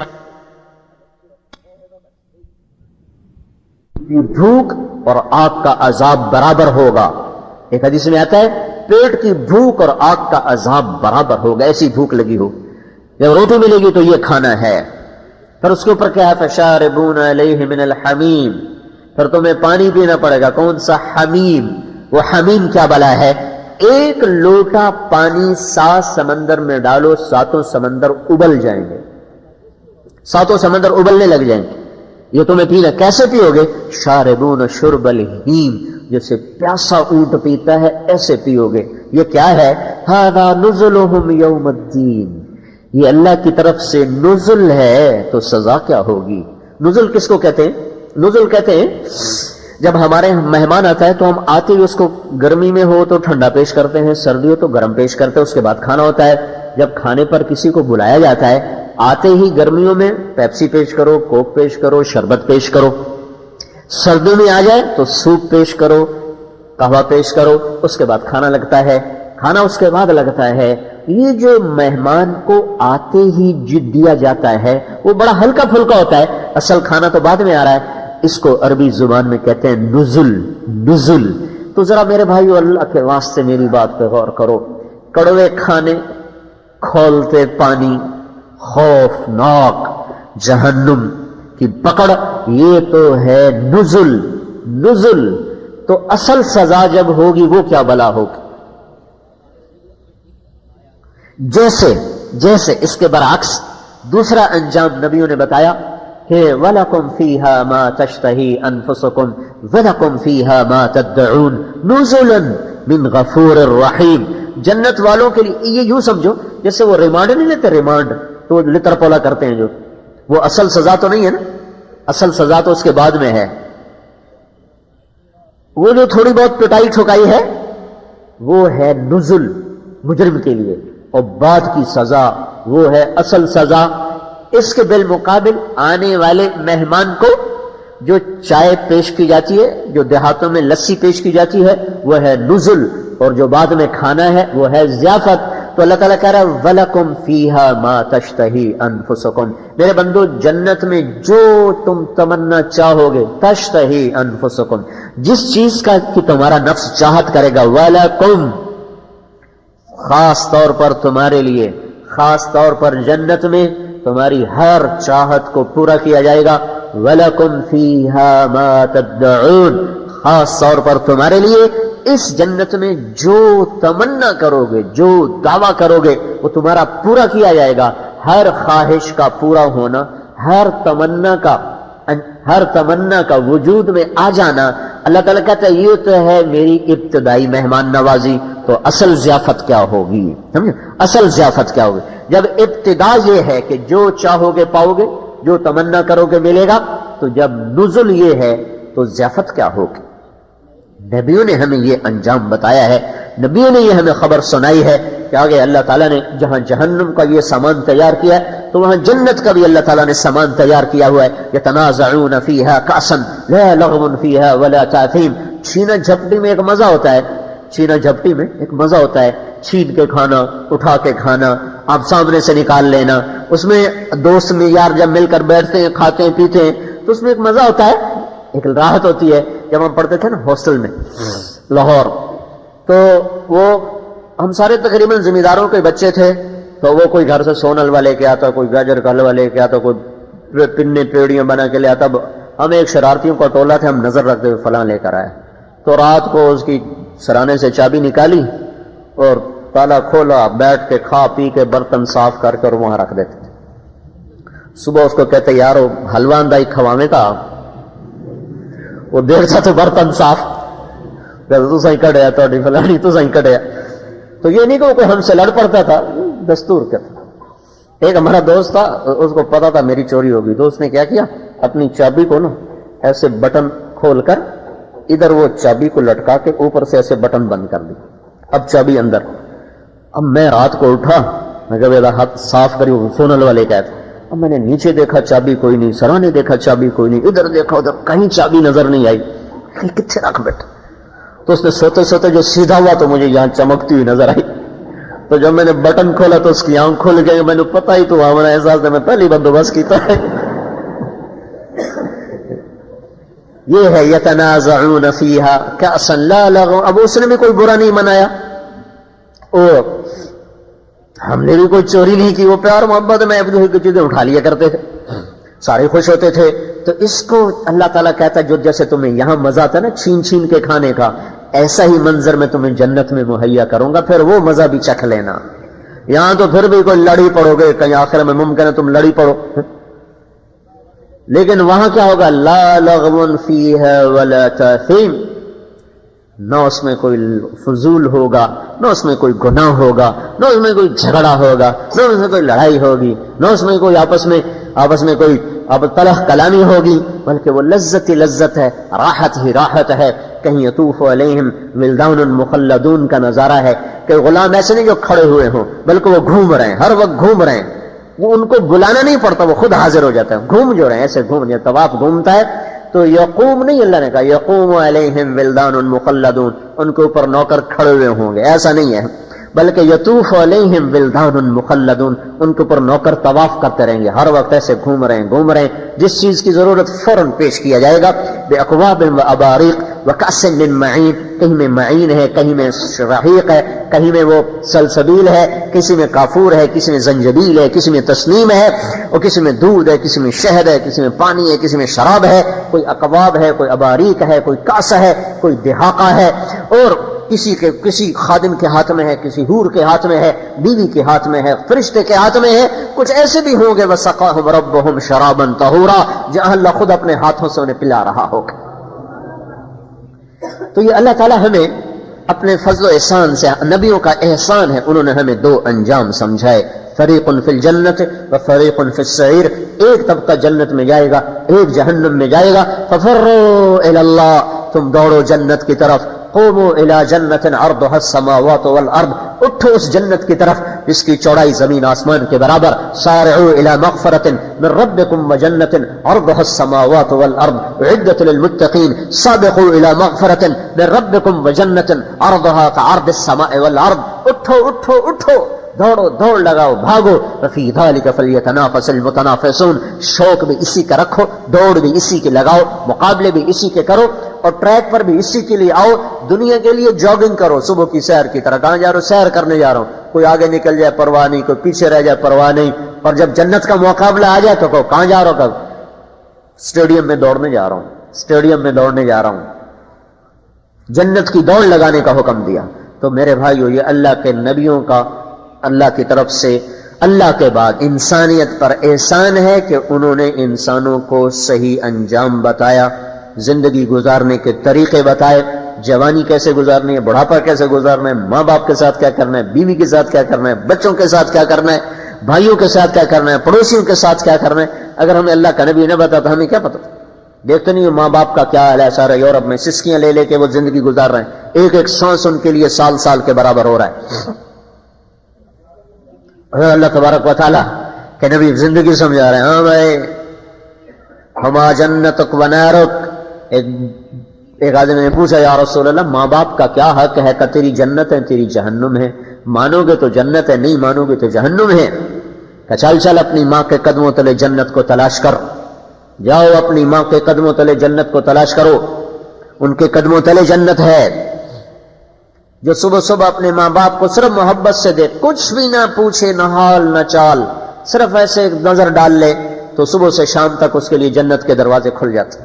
S1: بھوک اور آگ کا عذاب برابر ہوگا۔ ایک حدیث میں آتا ہے پیٹ کی بھوک اور آگ کا عذاب برابر ہوگا، ایسی بھوک لگی ہو، جب روٹی ملے گی تو یہ کھانا ہے۔ پھر اس کے اوپر کیا ہے؟ فشاربون علیہ من الحمیم، پھر تمہیں پانی پینا پڑے گا۔ کون سا؟ حمیم۔ وہ حمیم کیا بلا ہے؟ 1 لوٹا پانی 7 سمندر میں ڈالو، 7 سمندر ابل جائیں گے، 7 سمندر ابلنے لگ جائیں گے، یہ تمہیں پینا۔ کیسے پیو گے؟ شاربون شرب الہیم، جیسے پیاسا اونٹ پیتا ہے ایسے پیو گے۔ یہ کیا ہے؟ ھذا نزلہم یوم الدین، یہ اللہ کی طرف سے نزل ہے، تو سزا کیا ہوگی؟ نزل کس کو کہتے ہیں؟ نزل کہتے ہیں جب ہمارے مہمان آتا ہے تو ہم آتے ہی اس کو گرمی میں ہو تو ٹھنڈا پیش کرتے ہیں، سردی ہو تو گرم پیش کرتے ہیں، اس کے بعد کھانا ہوتا ہے۔ جب کھانے پر کسی کو بلایا جاتا ہے، آتے ہی گرمیوں میں پیپسی پیش کرو، کوک پیش کرو، شربت پیش کرو، سردیوں میں آ جائے تو سوپ پیش کرو، قہوہ پیش کرو، اس کے بعد کھانا لگتا ہے، کھانا اس کے بعد لگتا ہے، یہ جو مہمان کو آتے ہی دیا جاتا ہے وہ بڑا ہلکا پھلکا ہوتا ہے، اصل کھانا تو بعد میں آ رہا ہے، اس کو عربی زبان میں کہتے ہیں نزل، نزل۔ تو ذرا میرے بھائیو اللہ کے واسطے میری بات پہ غور کرو، کڑوے کھانے، کھولتے پانی، خوفناک جہنم کی پکڑ، یہ تو ہے نزل، نزل۔ تو اصل سزا جب ہوگی وہ کیا بلا ہوگی؟ جیسے اس کے برعکس دوسرا انجام نبیوں نے بتایا کہ وَلَكُمْ فِيهَا مَا تَشْتَهِي أَنفُسُكُمْ وَلَكُمْ فِيهَا مَا تَدَّعُونَ نُزُلًا مِّن غَفُورٍ رَّحِيمٍ۔ جنت والوں کے لیے یہ یوں سمجھو جیسے وہ ریمانڈ نہیں لیتے، ریمانڈ تو لتر پولا کرتے ہیں، جو وہ اصل سزا تو نہیں ہے نا، اصل سزا تو اس کے بعد میں ہے۔ وہ جو تھوڑی بہت پٹائی ٹھکائی ہے وہ ہے نزل مجرم کے لیے، اور بعد کی سزا وہ ہے اصل سزا۔ اس کے بالمقابل آنے والے مہمان کو جو چائے پیش کی جاتی ہے، جو دیہاتوں میں لسی پیش کی جاتی ہے، وہ ہے نزل، اور جو بعد میں کھانا ہے وہ ہے ضیافت۔ تو اللہ تعالیٰ کہہ رہا ہے وَلَكُمْ فِيهَا مَا تَشْتَهِي أَنفُسُكُمْ، میرے بندو جنت میں جو تم تمنا چاہو گے، تشتہی انفسکم، جس چیز کا کہ تمہارا نفس چاہت کرے گا، وَلَكُمْ، خاص طور پر تمہارے لیے، خاص طور پر جنت میں تمہاری ہر چاہت کو پورا کیا جائے گا۔ وَلَكُمْ فِيهَا مَا تَدَّعُونَ، خاص طور پر تمہارے لیے اس جنت میں جو تمنا کرو گے، جو دعویٰ کرو گے، وہ تمہارا پورا کیا جائے گا۔ ہر خواہش کا پورا ہونا، ہر تمنا کا وجود میں آ جانا، اللہ تعالیٰ کہتا ہے یہ تو ہے میری ابتدائی مہمان نوازی۔ تو اصل ضیافت کیا ہوگی؟ سمجھے؟ اصل ضیافت کیا ہوگی جب ابتدا یہ ہے کہ جو چاہو گے پاؤ گے، جو تمنا کرو گے ملے گا، تو جب نزل یہ ہے تو ضیافت کیا ہوگی؟ نبیوں نے ہمیں یہ انجام بتایا ہے، نبیوں نے یہ ہمیں خبر سنائی ہے کہ آگے اللہ تعالیٰ نے جہاں جہنم کا یہ سامان تیار کیا ہے تو وہاں جنت کا بھی اللہ تعالیٰ نے سامان تیار کیا ہوا ہے۔ یتنازعون فیہا کأسا لا لغو فیہا ولا تاثیم، چھینا جھپٹی میں ایک مزہ ہوتا ہے، چھینا جھپٹی میں ایک مزہ ہوتا ہے، چھین کے کھانا، اٹھا کے کھانا، آپ سامنے سے نکال لینا، اس میں دوست میں یار جب مل کر بیٹھتے ہیں، کھاتے ہیں، پیتے ہیں تو اس میں ایک مزہ ہوتا ہے، ایک راحت ہوتی ہے۔ جب ہم پڑھتے تھے نا ہاسٹل میں لاہور، تو وہ ہم سارے تقریباً ذمہ داروں کے بچے تھے، تو وہ کوئی گھر سے سون حلوہ لے کے آتا، کوئی گاجر کا حلوہ لے کے آتا، کوئی پنے پیڑیاں بنا کے لے آتا۔ ہم ایک شرارتیوں کا ٹولہ تھے، ہم نظر رکھتے ہوئے فلاں لے کر آئے، تو رات کو اس کی سرانے سے چابی نکالی اور تالا کھولا، بیٹھ کے کھا پی کے برتن صاف کر کے اور وہاں رکھ دیتے تھے۔ صبح اس کو کہتے یارو حلوہ اندائی کھواویں کا، وہ دیکھتا تو برتن صاف، تو صحیح کڑیا تو فلانی تو صحیح کڑیا۔ تو یہ نہیں کہ وہ کوئی ہم سے لڑ پڑتا تھا، دستور کا تھا۔ ایک ہمارا دوست تھا، اس کو پتا تھا میری چوری ہوگی، تو اس نے کیا کیا، اپنی چابی کو نا ایسے بٹن کھول کر ادھر وہ چابی کو لٹکا کے اوپر سے ایسے بٹن بند کر دی، اب چابی اندر۔ اب میں رات کو اٹھا، میں کہ میرا ہاتھ صاف کری، سونل والے کا تھا۔ اب میں نے نیچے دیکھا چابی کوئی نہیں، سرانے دیکھا چابی کوئی نہیں، ادھر دیکھا ادھر کہیں چابی نظر نہیں آئی، کتنے رکھ بیٹھا۔ تو اس نے سوتے سوتے جو سیدھا ہوا تو مجھے یہاں چمکتی ہوئی نظر آئی، تو جب میں نے بٹن کھولا تو اس کی آنکھ کھل گئی، میں نے پتا ہی تو ہمارا احساس ہے میں پہلی بندوبست کیتا ہے۔ یہ ہے یتنازعون فیہا کأسا لا لغو۔ اب اس نے بھی کوئی برا نہیں منایا، اور ہم نے بھی کوئی چوری نہیں کی، وہ پیار محبت میں ایک دوسرے کی چیزیں اٹھا لیا کرتے تھے، سارے خوش ہوتے تھے۔ تو اس کو اللہ تعالیٰ کہتا ہے جو جیسے تمہیں یہاں مزہ آتا ہے نا چھین چھین کے کھانے کا، ایسا ہی منظر میں تمہیں جنت میں مہیا کروں گا، پھر وہ مزہ بھی چکھ لینا۔ یہاں تو پھر بھی کوئی لڑی پڑو گے، کہیں آخر میں ممکن ہے تم لڑی پڑو، لیکن وہاں کیا ہوگا، لا لغو فیہا ولا تاثیم، نہ اس میں کوئی فضول ہوگا، نہ اس میں کوئی گناہ ہوگا، نہ اس میں کوئی جھگڑا ہوگا، نہ اس میں کوئی لڑائی ہوگی، نہ اس میں کوئی آپس میں کوئی تلخ کلامی ہوگی، بلکہ وہ لذت ہی لذت ہے، راحت ہی راحت ہے۔ کہیں یطوف علیہم ولدان مخلدون کا نظارہ ہے کہ غلام ایسے نہیں جو کھڑے ہوئے ہوں، بلکہ وہ گھوم رہے ہیں، ہر وقت گھوم رہے ہیں، وہ ان کو بلانا نہیں پڑتا، وہ خود حاضر ہو جاتا ہے، گھوم جو رہے ہیں، ایسے گھوم جائے، طواف گھومتا ہے۔ تو یقوم نہیں، اللہ نے کہا یقوم علیہم ولدان مخلدون، ان کے اوپر نوکر کھڑے ہوئے ہوں گے، ایسا نہیں ہے۔ بلکہ یطوف علیہم ولدان مخلدون، ان کے اوپر نوکر طواف کرتے رہیں گے، ہر وقت ایسے گھوم رہے ہیں، جس چیز کی ضرورت فوراً پیش کیا جائے گا. باکواب و اباریق وکأس من معین، کہیں میں معین ہے، کہیں میں رحیق ہے، کہیں میں وہ سلسبیل ہے، کسی میں کافور ہے، کسی میں زنجبیل ہے، کسی میں تسنیم ہے، اور کسی میں دودھ ہے، کسی میں شہد ہے، کسی میں پانی ہے، کسی میں شراب ہے. کوئی اکواب ہے، کوئی اباریق ہے، کوئی کاس ہے، کوئی دہاقہ ہے، اور کسی خادم کے ہاتھ میں ہے، کسی حور کے ہاتھ میں ہے، بیوی کے ہاتھ میں ہے، فرشتے کے ہاتھ میں ہے. کچھ ایسے بھی ہوں گے وَسَقَاهُمْ رَبُّهُمْ شَرَابًا طَهُورًا، جہاں اللہ خود اپنے ہاتھوں سے انہیں پلا رہا ہوگا. تو یہ اللہ تعالی ہمیں اپنے فضل و احسان سے، نبیوں کا احسان ہے، انہوں نے ہمیں دو انجام سمجھائے، فریق فی الجنت و فریق فی السعیر. ایک طبقہ جنت میں جائے گا، ایک جہنم میں جائے گا. ففروا الی اللہ، تم دوڑو جنت کی طرف. قوموا الی جنت عرضها السماوات والارض، اٹھو اس جنت کی طرف جس کی چوڑائی زمین آسمان کے برابر. سارعوا الی مغفرۃ من ربکم وجنت عرضها السماوات والارض اعدت للمتقین. سابقوا الی مغفرۃ من ربکم وجنت عرضها كعرض السماء والارض. اٹھو اٹھو اٹھو، دوڑو، دوڑ لگاؤ، بھاگو. وفی ذلک فلیتنافس المتنافسون، شوق بھی اسی کا رکھو، دوڑ بھی اسی کے لگاؤ، مقابلے بھی اسی کے کرو، اور ٹریک پر بھی اسی کے لیے آؤ. دنیا کے لیے جاگنگ کرو، صبح کی سیر کی طرح. کہاں جا رہا ہوں؟ سیر کرنے جا رہا ہوں. کوئی آگے نکل جائے پرواہ نہیں، کوئی پیچھے رہ جائے پرواہ نہیں. اور جب جنت کا مقابلہ آ جائے تو کہو کہاں جا رہا ہوں؟ کب؟ اسٹیڈیم میں دوڑنے جا رہا ہوں، اسٹیڈیم میں دوڑنے جا رہا ہوں. جنت کی دوڑ لگانے کا حکم دیا. تو میرے بھائیو، یہ اللہ کے نبیوں کا اللہ کی طرف سے اللہ کے بعد انسانیت پر احسان ہے کہ انہوں نے انسانوں کو صحیح انجام بتایا، زندگی گزارنے کے طریقے بتائے، جوانی کیسے گزارنی ہے، بڑھاپا کیسے گزارنا ہے، ماں باپ کے ساتھ کیا کرنا ہے، بیوی کے ساتھ کیا کرنا ہے، بچوں کے ساتھ کیا کرنا ہے، بھائیوں کے ساتھ کیا کرنا ہے، پڑوسیوں کے ساتھ کیا کرنا ہے. اگر ہمیں اللہ کا نبی نہ بتاتا ہمیں کیا پتا؟ دیکھتے نہیں ماں باپ کا کیا حال ہے، سارے یورپ میں سسکیاں لے لے کے وہ زندگی گزار رہے ہیں. ایک ایک سانس ان کے لیے سال سال کے برابر ہو رہا ہے. اللہ تبارک و تعالیٰ کہ نبی زندگی سمجھا رہے ہیں. ہاں بھائی، ہما جنتک و نارک. ایک آدمی نے پوچھا یا رسول اللہ، ماں باپ کا کیا حق ہے؟ کہ تیری جنت ہے، تیری جہنم ہے. مانو گے تو جنت ہے، نہیں مانو گے تو جہنم ہے. کہ چل چل اپنی ماں کے قدموں تلے جنت کو تلاش کر. جاؤ اپنی ماں کے قدموں تلے جنت کو تلاش کرو، ان کے قدموں تلے جنت ہے. جو صبح صبح اپنے ماں باپ کو صرف محبت سے دے، کچھ بھی نہ پوچھے، نہ حال نہ چال، صرف ایسے نظر ڈال لے، تو صبح سے شام تک اس کے لیے جنت کے دروازے کھل جاتے.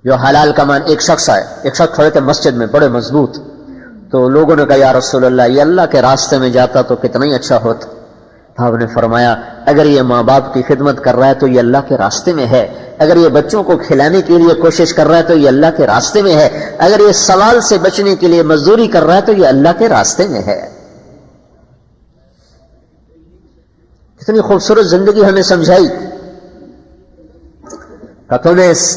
S1: جو حلال کمان. ایک شخص آئے، ایک شخص کھڑے تھے مسجد میں بڑے مضبوط. تو لوگوں نے کہا یا رسول اللہ، یہ اللہ کے راستے میں جاتا تو کتنا ہی اچھا ہوتا. آپ نے فرمایا اگر یہ ماں باپ کی خدمت کر رہا ہے تو یہ اللہ کے راستے میں ہے. اگر یہ بچوں کو کھلانے کے لیے کوشش کر رہا ہے تو یہ اللہ کے راستے میں ہے. اگر یہ سوال سے بچنے کے لیے مزدوری کر رہا ہے تو یہ اللہ کے راستے میں ہے. کتنی خوبصورت زندگی ہمیں سمجھائی. کہ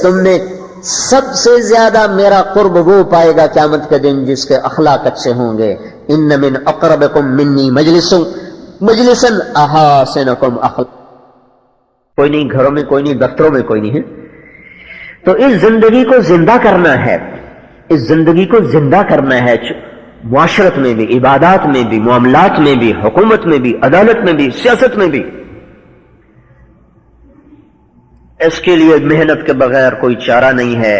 S1: تم نے سب سے زیادہ میرا قرب وہ پائے گا قیامت کے دن جس کے اخلاق اچھے ہوں گے. ان من اقربکم منی مجلسا احاسنکم اخلاق. کوئی نہیں گھروں میں، کوئی نہیں دفتروں میں، کوئی نہیں ہے. تو اس زندگی کو زندہ کرنا ہے، اس زندگی کو زندہ کرنا ہے، معاشرت میں بھی، عبادات میں بھی، معاملات میں بھی، حکومت میں بھی، عدالت میں بھی، سیاست میں بھی. اس کے لیے محنت کے بغیر کوئی چارہ نہیں ہے.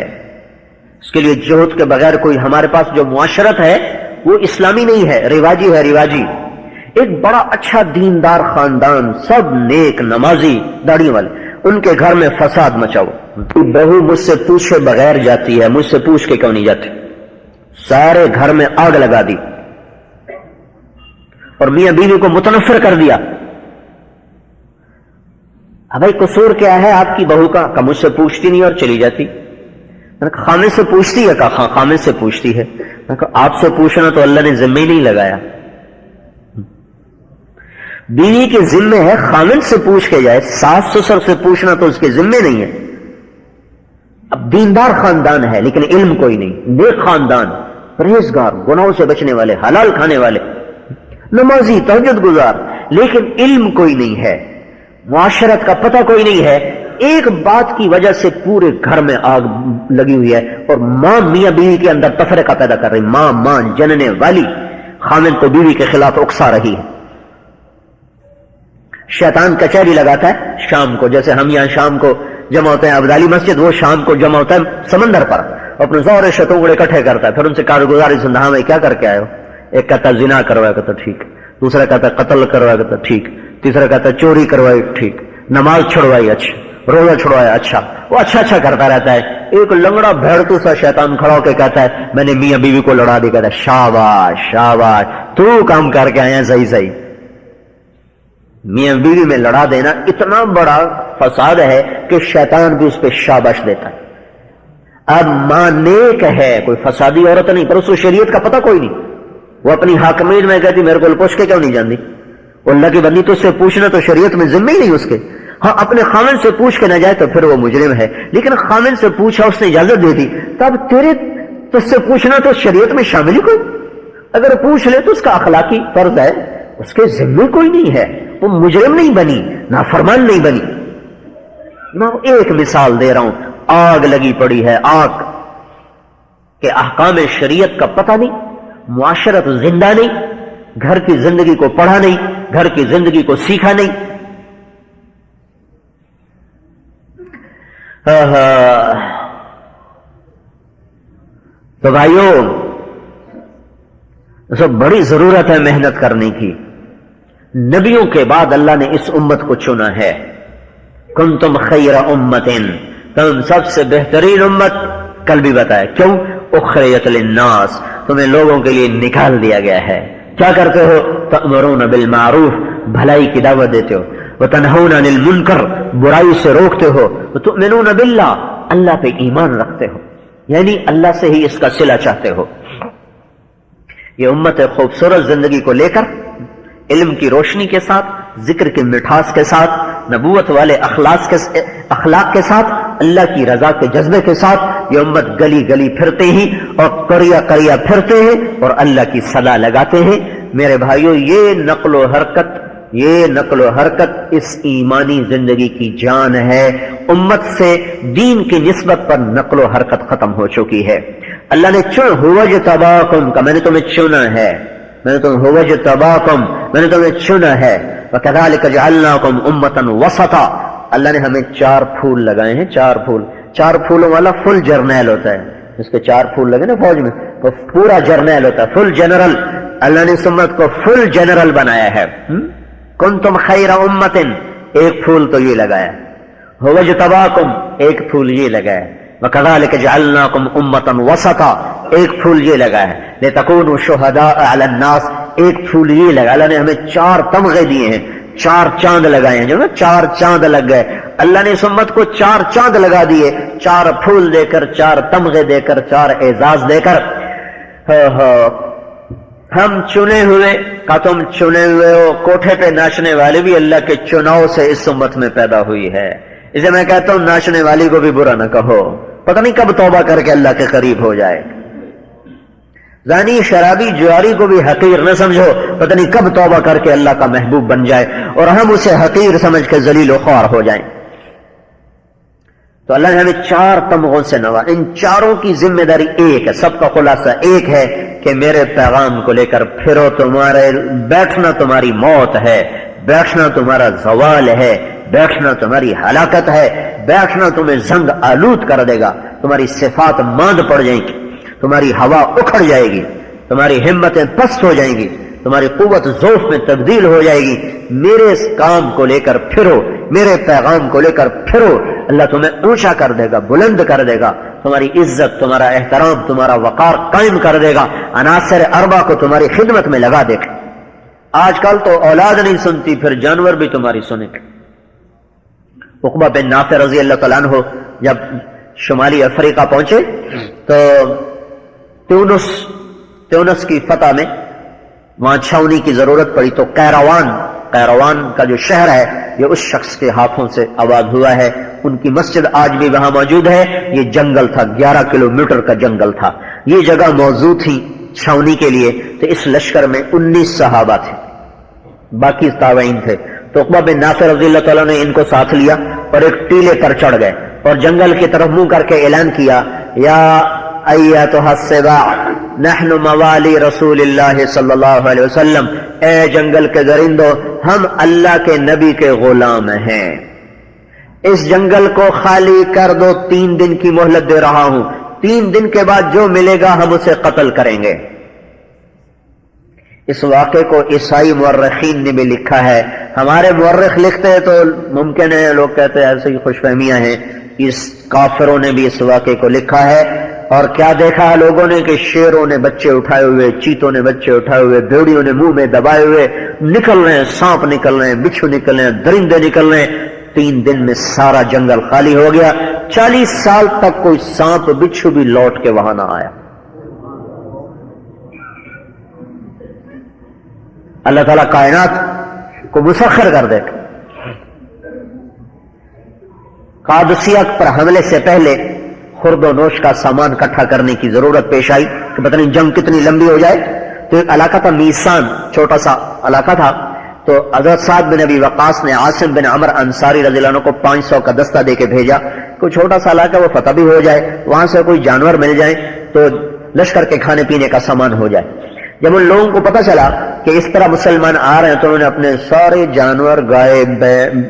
S1: اس کے لیے جہد کے بغیر کوئی، ہمارے پاس جو معاشرت ہے وہ اسلامی نہیں ہے، رواجی ہے، رواجی. ایک بڑا اچھا دیندار خاندان، سب نیک نمازی داڑھی والے، ان کے گھر میں فساد مچاؤ. بہو مجھ سے پوچھے بغیر جاتی ہے، مجھ سے پوچھ کے کیوں نہیں جاتی؟ سارے گھر میں آگ لگا دی اور میاں بیوی کو متنفر کر دیا. بھائی قصور کیا ہے آپ کی بہو کا؟ کہ مجھ سے پوچھتی نہیں اور چلی جاتی. خامد سے پوچھتی ہے؟ کہا خامد سے پوچھتی ہے. آپ سے پوچھنا تو اللہ نے ذمہ ہی نہیں لگایا. بیوی کے ذمے ہے خامد سے پوچھ کے جائے، ساس سسر سے پوچھنا تو اس کے ذمے نہیں ہے. اب دیندار خاندان ہے لیکن علم کوئی نہیں، نیک خاندان، پرہیزگار، گناہوں سے بچنے والے، حلال کھانے والے، نمازی، تہجد گزار، لیکن علم کوئی نہیں ہے، معاشرت کا پتہ کوئی نہیں ہے. ایک بات کی وجہ سے پورے گھر میں آگ لگی ہوئی ہے اور ماں میاں بیوی کے اندر تفرقہ پیدا کر رہی، ماں جننے والی خامن کو بیوی کے خلاف اکسا رہی ہے۔ شیطان کچہری لگاتا ہے شام کو، جیسے ہم یہاں شام کو جمع ہوتے ہیں ابدالی مسجد، وہ شام کو جمع ہوتا ہے سمندر پر، اپنے زور شتونگڑے اکٹھے کرتا ہے، پھر ان سے کارگزاری سنتا، ہاں بھائی کیا کر کے آئے ہو؟ ایک کہتا ہے زنا کروایا، کہتا ٹھیک، دوسرا کہتا ہے قتل کروایا، کہتا ٹھیک، تیسرا کہتا ہے چوری کروائی، ٹھیک، نماز چھڑوائی، اچھا، روزہ چھڑوایا، اچھا، وہ اچھا کرتا رہتا ہے۔ ایک لنگڑا بھیڑتو سا شیطان کھڑا ہو کے کہتا ہے میں نے میاں بیوی کو لڑا دی، کہتا ہے شاباش تو کام کر کے آیا صحیح۔ میاں بیوی میں لڑا دینا اتنا بڑا فساد ہے کہ شیطان بھی اس پہ شاباش دیتا ہے۔ اب ماں نیک ہے، کوئی فسادی عورت نہیں، پر اس کو شریعت کا پتہ کوئی نہیں، وہ اپنی حاکمیت میں کہتی میرے کو پوچھ کے کیوں نہیں جانتی؟ اللہ کی بندی تو اس سے پوچھنا تو شریعت میں ذمہ ہی نہیں اس کے، ہاں اپنے خامن سے پوچھ کے نہ جائے تو پھر وہ مجرم ہے، لیکن خامن سے پوچھا، اس نے اجازت دے دی، تب تیرے تجھ سے پوچھنا تو شریعت میں شامل ہی کوئی، اگر پوچھ لے تو اس کا اخلاقی فرض ہے، اس کے ذمہ کوئی نہیں ہے، وہ مجرم نہیں بنی، نافرمان نہیں بنی۔ میں ایک مثال دے رہا ہوں، آگ لگی پڑی ہے، آگ کہ احکام شریعت کا پتہ نہیں، معاشرت زندہ نہیں، گھر کی زندگی کو پڑھا نہیں، گھر کی زندگی کو سیکھا نہیں۔ تو بھائیوں سب بڑی ضرورت ہے محنت کرنے کی۔ نبیوں کے بعد اللہ نے اس امت کو چنا ہے، کنتم خیر امت، تم سب سے بہترین امت، کل بھی بتایا کیوں، اخرجت للناس، تمہیں لوگوں کے لیے نکال دیا گیا ہے۔ کیا کرتے ہو؟ تأمرون بالمعروف، بھلائی کی دعوت دیتے ہو، وتنہون عن المنکر، برائی سے روکتے ہو، وتؤمنون باللہ، اللہ پہ ایمان رکھتے ہو، یعنی اللہ سے ہی اس کا صلہ چاہتے ہو۔ یہ امت خوبصورت زندگی کو لے کر، علم کی روشنی کے ساتھ، ذکر کی مٹھاس کے ساتھ، نبوت والے اخلاق کے ساتھ، اللہ کی رضا کے جذبے کے ساتھ، یہ امت گلی گلی پھرتے ہیں اور قریہ قریہ پھرتے ہیں اور اللہ کی صدا لگاتے ہیں۔ میرے بھائیوں، یہ نقل و حرکت اس ایمانی زندگی کی جان ہے۔ امت سے دین کی نسبت پر نقل و حرکت ختم ہو چکی ہے۔ اللہ نے وجتباکم کا، میں نے تمہیں چنا ہے، میں نے تمہیں وجتباکم، میں نے تمہیں چنا ہے، وکذالک جعلناکم امۃ وسطا، اللہ نے ہمیں 4 پھول لگائے ہیں، 4 پھولوں والا فل جرنیل ہوتا ہے، اس کے 4 پھول لگے نا فوج میں تو پورا جرنیل ہوتا ہے، فل جنرل۔ اللہ نے اس امت کو فل جنرل بنایا ہے۔ کنتم خیر امت، ایک پھول تو یہ لگایا، وجتباکم ایک پھول یہ لگایا، وکذالک جعلناکم امۃ وسطا ایک پھول یہ لگایا ہے، لتکونوا شہداء علی الناس ایک پھول یہ لگا۔ اللہ نے ہمیں 4 تمغے دیے ہیں، 4 چاند لگائے ہیں، جو نا 4 چاند لگ گئے، اللہ نے اس امت کو 4 چاند لگا دیے، 4 پھول دے کر، 4 تمغے دے کر، 4 اعزاز دے کر۔ ہم چنے ہوئے کا، تم چنے ہوئے ہو، کوٹھے پہ ناچنے والے بھی اللہ کے چناؤ سے اس امت میں پیدا ہوئی ہے۔ اسے میں کہتا ہوں ناچنے والی کو بھی برا نہ کہو، پتہ نہیں کب توبہ کر کے اللہ کے قریب ہو جائے۔ زانی، شرابی، جواری کو بھی حقیر نہ سمجھو، پتہ نہیں کب توبہ کر کے اللہ کا محبوب بن جائے اور ہم اسے حقیر سمجھ کے ذلیل و خوار ہو جائیں۔ تو اللہ نے ہمیں 4 تمغوں سے نوازا، ان 4 کی ذمہ داری ایک ہے، سب کا خلاصہ ایک ہے کہ میرے پیغام کو لے کر پھرو، تمہارے بیٹھنا تمہاری موت ہے، بیٹھنا تمہارا زوال ہے، بیٹھنا تمہاری ہلاکت ہے، بیٹھنا تمہیں زنگ آلود کر دے گا، تمہاری صفات ماند پڑ جائیں گی، تمہاری ہوا اکھڑ جائے گی، تمہاری ہمتیں پست ہو جائیں گی، تمہاری قوت ضعف میں تبدیل ہو جائے گی۔ میرے اس کام کو لے کر پھرو، میرے پیغام کو لے کر پھرو، اللہ تمہیں اونچا کر دے گا، بلند کر دے گا، تمہاری عزت، تمہارا احترام، تمہارا وقار قائم کر دے گا، عناصر 4 کو تمہاری خدمت میں لگا دے گا۔ آج کل تو اولاد نہیں سنتی، پھر جانور بھی تمہاری سنے گا۔ عقبہ بن نافع رضی اللہ تعالیٰ عنہ جب شمالی افریقہ پہنچے تو تیونس کی فتح میں وہاں چھاونی کی ضرورت پڑی، تو قیروان کا جو شہر ہے یہ اس شخص کے ہاتھوں سے آباد ہوا ہے۔ ان کی مسجد آج بھی وہاں موجود ہے۔ یہ جنگل تھا، 11 کلومیٹر کا جنگل تھا، یہ جگہ موجود تھی چھاونی کے لیے۔ تو اس لشکر میں 19 صحابہ تھے، باقی تابعین تھے۔ تو عقبہ بن نافع رضی اللہ تعالیٰ نے ان کو ساتھ لیا اور ایک ٹیلے پر چڑھ گئے اور جنگل کی طرف منہ کر کے اعلان کیا، یا ایتھا السباع نحن موالی رسول اللہ صلی اللہ علیہ وسلم، اے جنگل کے درندوں، ہم اللہ کے نبی کے غلام ہیں، اس جنگل کو خالی کر دو، 3 دن کی مہلت دے رہا ہوں، 3 دن کے بعد جو ملے گا ہم اسے قتل کریں گے۔ اس واقعے کو عیسائی مورخین نے بھی لکھا ہے، ہمارے مورخ لکھتے ہیں تو ممکن ہے لوگ کہتے ہیں ایسے ہی خوش فہمیاں ہیں، اس کافروں نے بھی اس واقعے کو لکھا ہے۔ اور کیا دیکھا ہے لوگوں نے کہ شیروں نے بچے اٹھائے ہوئے، چیتوں نے بچے اٹھائے ہوئے، بھیڑیوں نے منہ میں دبائے ہوئے نکل رہے ہیں، سانپ نکل رہے ہیں، بچھو نکل رہے ہیں، درندے نکل رہے ہیں۔ 3 دن میں سارا جنگل خالی ہو گیا، 40 سال تک کوئی سانپ بچھو بھی لوٹ کے وہاں نہ آیا۔ اللہ تعالیٰ کائنات کو مسخر کر دے۔ قادسیہ پر حملے سے پہلے خرد و نوش کا سامان اکٹھا کرنے کی ضرورت پیش آئی کہ پتہ نہیں جنگ کتنی لمبی ہو جائے، تو ایک علاقہ تھا میسان، چھوٹا سا علاقہ تھا، تو حضرت سعد بن ابی وقاص نے عاصم بن عمر انصاری رضی اللہ عنہ کو 500 کا دستہ دے کے بھیجا، کوئی چھوٹا سا علاقہ وہ فتح بھی ہو جائے، وہاں سے کوئی جانور مل جائیں تو لشکر کے کھانے پینے کا سامان ہو جائے۔ جب ان لوگوں کو پتہ چلا کہ اس طرح مسلمان آ رہے ہیں تو انہوں نے اپنے سارے جانور، گائے،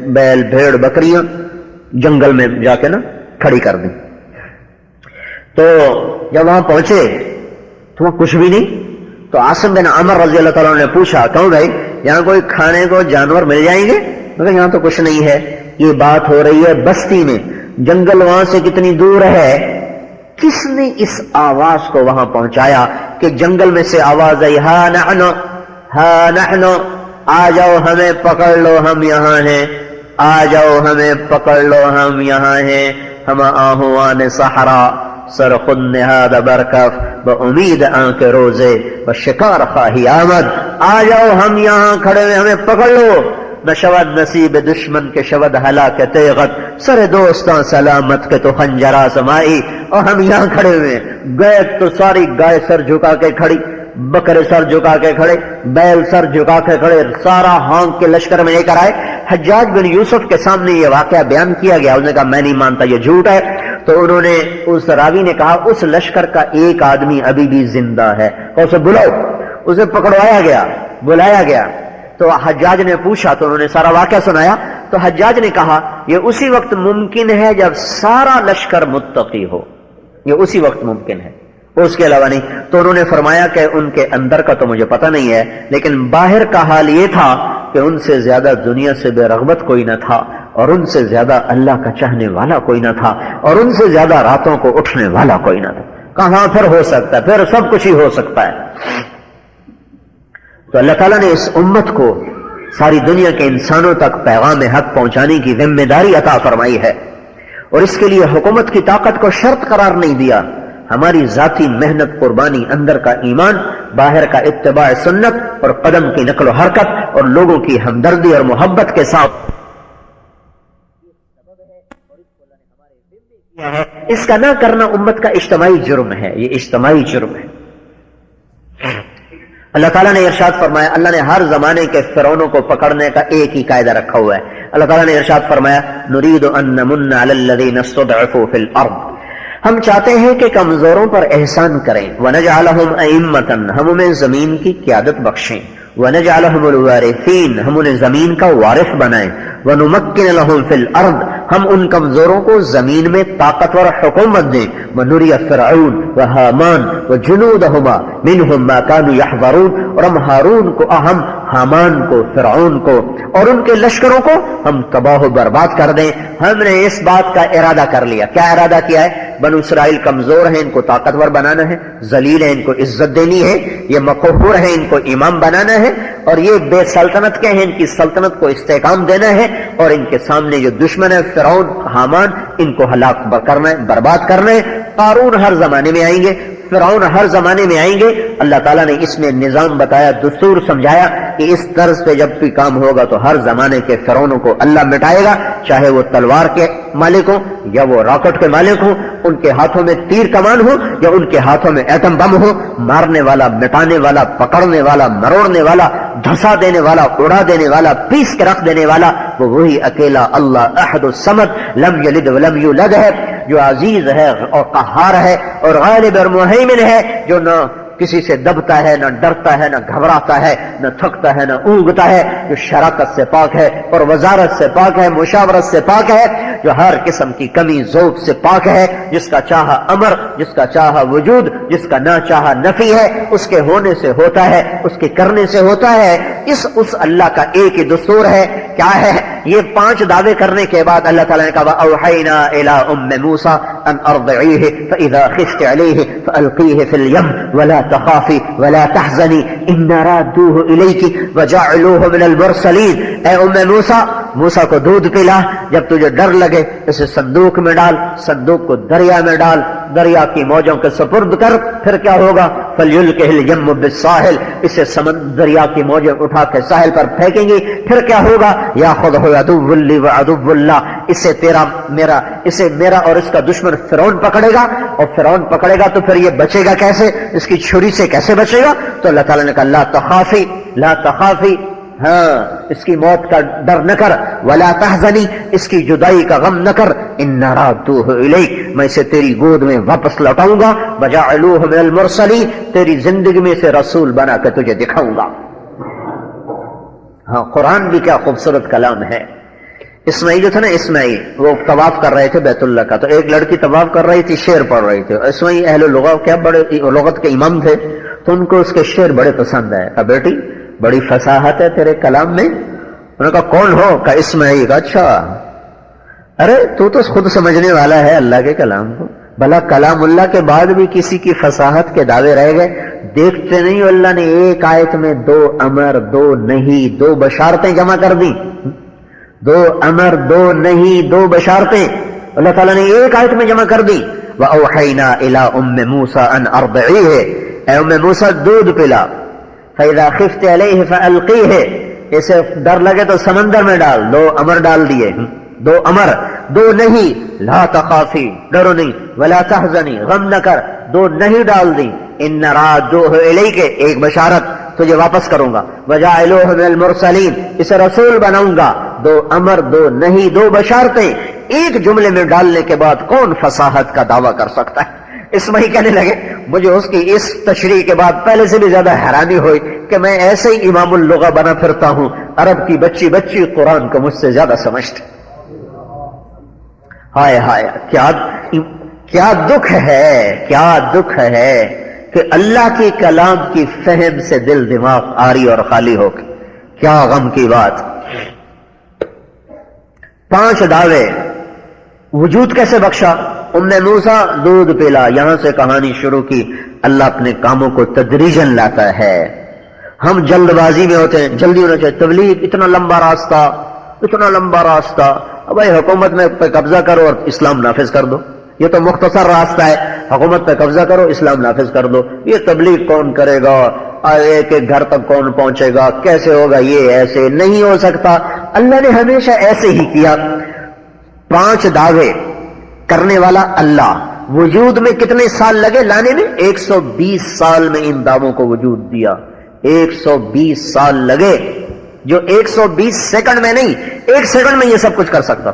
S1: بیل، بھیڑ، بکریاں جنگل میں جا کے کھڑی کر دی۔ تو جب وہاں پہنچے تو وہاں کچھ بھی نہیں، تو عاصم بن عمر رضی اللہ تعالیٰ نے پوچھا، کہوں بھائی یہاں کوئی کھانے کو جانور مل جائیں گے؟ مگر یہاں تو کچھ نہیں ہے۔ یہ بات ہو رہی ہے بستی میں، جنگل وہاں سے کتنی دور ہے؟ کس نے اس آواز کو وہاں پہنچایا کہ جنگل میں سے آواز آئی، ہاں نحن، آ جاؤ ہمیں پکڑ لو ہم یہاں ہیں، آ جاؤ ہمیں پکڑ لو ہم یہاں ہیں، ہم آہوان صحرا سرخن نہاد برکف بامید آنکھ روزے بشکار خواہی آمد، آ جاؤ ہم یہاں کھڑے ہوئے، ہمیں پکڑ لو، نہ شود نصیب دشمن کے شود ہلاک تیغت، سر دوستاں سلامت کے تو خنجرا سمائی، اور ہم یہاں کھڑے ہوئے، گئے تو ساری گائے سر جھکا کے کھڑی، بکرے سر جھکا کے کھڑے، بیل سر جھکا کے کھڑے، سارا ہانک کے لشکر میں لے کر آئے۔ حجاج بن یوسف کے سامنے یہ واقعہ بیان کیا گیا، انہوں نے کہا میں نہیں مانتا، یہ جھوٹ ہے۔ تو انہوں نے، اس راوی نے کہا اس لشکر کا ایک آدمی ابھی بھی زندہ ہے، اور اسے بلاؤ۔ اسے پکڑوایا گیا، بلایا گیا، تو حجاج نے پوچھا تو انہوں نے سارا واقعہ سنایا۔ تو حجاج نے کہا یہ اسی وقت ممکن ہے جب سارا لشکر متقی ہو، یہ اسی وقت ممکن ہے، اس کے علاوہ نہیں۔ تو انہوں نے فرمایا کہ ان کے اندر کا تو مجھے پتہ نہیں ہے، لیکن باہر کا حال یہ تھا کہ ان سے زیادہ دنیا سے بے رغبت کوئی نہ تھا، اور ان سے زیادہ اللہ کا چاہنے والا کوئی نہ تھا، اور ان سے زیادہ راتوں کو اٹھنے والا کوئی نہ تھا۔ کہاں پھر ہو سکتا ہے؟ پھر سب کچھ ہی ہو سکتا ہے۔ تو اللہ تعالیٰ نے اس امت کو ساری دنیا کے انسانوں تک پیغام حق پہنچانے کی ذمہ داری عطا فرمائی ہے، اور اس کے لیے حکومت کی طاقت کو شرط قرار نہیں دیا۔ ہماری ذاتی محنت، قربانی، اندر کا ایمان، باہر کا اتباع سنت، اور قدم کی نقل و حرکت، اور لوگوں کی ہمدردی اور محبت کے ساتھ اس کا نہ کرنا امت کا اجتماعی جرم ہے، یہ اجتماعی جرم ہے۔ اللہ تعالیٰ نے ارشاد فرمایا، اللہ نے ہر زمانے کے فرعونوں کو پکڑنے کا ایک ہی قاعدہ رکھا ہوا ہے۔ اللہ تعالیٰ نے ارشاد فرمایا، نرید ان نمن علی الذین استضعفوا فی الارض، ہم چاہتے ہیں کہ کمزوروں پر احسان کریں، ونجعلہم ائمۃ، ہم انہیں زمین کی قیادت بخشیں، ونجعلہم الوارثین، ہم انہیں زمین کا وارث بنائیں، ونمکن لہم فی الارض، ہم ان کمزوروں کو زمین میں طاقتور حکومت دیں، ونری فرعون وہامان وجنودہما منہم ما کانوا یحذرون، اور ہم ہارون کو، ہم حامان کو، فرعون کو اور ان کے لشکروں کو ہم تباہ و برباد کر دیں۔ ہم نے اس بات کا ارادہ کر لیا۔ کیا ارادہ کیا ہے؟ بنو اسرائیل کمزور ہیں، ان کو طاقتور بنانا ہے، ذلیل ہیں، ان کو عزت دینی ہے، یہ مقہور ہیں، ان کو امام بنانا ہے، اور یہ بے سلطنت کے ہیں، ان کی سلطنت کو استحکام دینا ہے، اور ان کے سامنے جو دشمن ہے فرعون، حامان، ان کو ہلاک کرنا ہے، برباد کرنا ہے۔ قارون ہر زمانے میں آئیں گے، فرعون ہر زمانے میں آئیں گے۔ اللہ تعالیٰ نے اس میں نظام بتایا، دستور سمجھایا کہ اس طرز پہ جب بھی کام ہوگا تو ہر زمانے کے فرعونوں کو اللہ مٹائے گا، چاہے وہ تلوار کے مالک ہوں یا وہ راکٹ کے مالک ہوں، ان کے ہاتھوں میں تیر کمان ہو یا ان کے ہاتھوں میں ایٹم بم ہو، مارنے والا، مٹانے والا، پکڑنے والا، مروڑنے والا، دھسا دینے والا، اڑا دینے والا، پیس کے رکھ دینے والا وہ وہی اکیلا اللہ احد الصمد لم یلد ولم یولد ہے، جو عزیز ہے اور قہار ہے اور غالب اور مہیمن ہے، جو نہ کسی سے دبتا ہے، نہ ڈرتا ہے، نہ گھبراتا ہے، نہ تھکتا ہے، نہ اونگتا ہے، جو شراکت سے پاک ہے اور وزارت سے پاک ہے، مشاورت سے پاک ہے، جو ہر قسم کی کمی ذوق سے پاک ہے، جس کا چاہا امر، جس کا چاہا وجود، جس کا نہ چاہا نفی ہے، اس کے ہونے سے ہوتا ہے، اس کے کرنے سے ہوتا ہے۔ اس اللہ کا ایک ہی دستور ہے، کیا ہے؟ یہ 5 دعوے کرنے کے بعد اللہ تعالیٰ نے کہا اوحینا الی ام موسیٰ ان ارضعیہ فاذا خفت علیہ فالقیہ فی الیم ولا تخافی ولا تحزنی انا رادوہ الیک وجعلوہ من المرسلین۔ اے ام موسیٰ کو دودھ پلا، جب تجھے ڈر لگے اسے صندوق میں ڈال، صندوق کو دریا میں ڈال، دریا کی موجوں کے سپرد کر، پھر کیا ہوگا؟ فلیلقہ الیم بالساحل، اسے دریا کی موجیں اٹھا کے ساحل پر پھینکیں گی، پھر کیا ہوگا؟ یاخذہ عدو لی وعدو اللہ، اسے میرا اور اس کا دشمن فرعون پکڑے گا، اور فرعون پکڑے گا تو پھر یہ بچے گا کیسے؟ اس کی چھری سے کیسے بچے گا؟ تو اللہ تعالیٰ نے کہا لا تخافی، ہاں اس کی موت کا ڈر نہ کر، ولا تحزنی، اس کی جدائی کا غم نہ کر، انا رادوہ الیک، میں اسے تیری گود میں واپس لوٹاؤں گا، وجعلوہ من المرسلین، تیری زندگی میں سے رسول بنا کے تجھے دکھاؤں گا۔ ہاں قرآن بھی کیا خوبصورت کلام ہے۔ اسماعیل جو تھا نا، اسماعیل وہ طواف کر رہے تھے بیت اللہ کا، تو ایک لڑکی طواف کر رہی تھی، شعر پڑھ رہی تھی، اسماعیل اہل لغت کیا بڑے لغت کے امام تھے، تو ان کو اس کے شعر بڑے پسند آئے۔ کہا بیٹی بڑی فصاحت ہے تیرے کلام میں۔ انہوں نے کہا کون ہو؟ کہا اسماعیل۔ اچھا، ارے تو خود سمجھنے والا ہے اللہ کے کلام کو، بھلا کلام اللہ کے بعد بھی کسی کی فصاحت کے دعوے رہ گئے؟ دیکھتے نہیں اللہ نے ایک آیت میں 2 امر 2 نہیں 2 بشارتیں جمع کر دی، 2 امر 2 نہیں 2 بشارتیں اللہ تعالیٰ نے ایک آیت میں جمع کر دی۔ وَأَوْحَيْنَا إِلَىٰ أُمِّ مُوسَىٰ أَنْ أَرْضِعِيهِ، اے ام موسیٰ دودھ پلا، فَإِذَا خِفْتِ عَلَيْهِ فَأَلْقِيهِ، اسے ڈر لگے تو سمندر میں ڈال، 2 امر ڈال دیے، 2 امر 2 نہیں، لا تخافی ڈرو نہیں، ولا تحزنی غم نہ کر، 2 نہیں ڈال دی، ان رادوہ الیک ایک بشارت تجھے واپس کروں گا، وجعلوہ من المرسلین اسے رسول بناؤں گا، 2 امر 2 نہیں 2 بشارتیں ایک جملے میں ڈالنے کے بعد کون فصاحت کا دعویٰ کر سکتا ہے؟ اسماعیل کہنے لگے مجھے اس کی اس تشریح کے بعد پہلے سے بھی زیادہ حیرانی ہوئی کہ میں ایسے ہی امام اللغہ بنا پھرتا ہوں، عرب کی بچی قرآن کو مجھ سے زیادہ سمجھتے۔ ہائے ہائے، کیا دکھ ہے کہ اللہ کے کلام کی فہم سے دل دماغ آری اور خالی ہو کے، کیا غم کی بات۔ 5 دعوے، وجود کیسے بخشا؟ ام موسیٰ دودھ پلا، یہاں سے کہانی شروع کی۔ اللہ اپنے کاموں کو تدریجاً لاتا ہے، ہم جلد بازی میں ہوتے ہیں، جلدی ہونا چاہیے، تبلیغ اتنا لمبا راستہ، بھائی حکومت میں پہ قبضہ کرو اور اسلام نافذ کر دو، یہ تو مختصر راستہ ہے، حکومت پہ قبضہ کرو اسلام نافذ کر دو، یہ تبلیغ کون کرے گا، ایک ایک گھر تک کون پہنچے گا، کیسے ہوگا، یہ ایسے نہیں ہو سکتا۔ اللہ نے ہمیشہ ایسے ہی کیا۔ 5 دعوے کرنے والا اللہ، وجود میں کتنے سال لگے لانے میں؟ 120 سال میں ان دعووں کو وجود دیا، 120 سال لگے، جو 120 سیکنڈ میں نہیں، 1 سیکنڈ میں یہ سب کچھ کر سکتا۔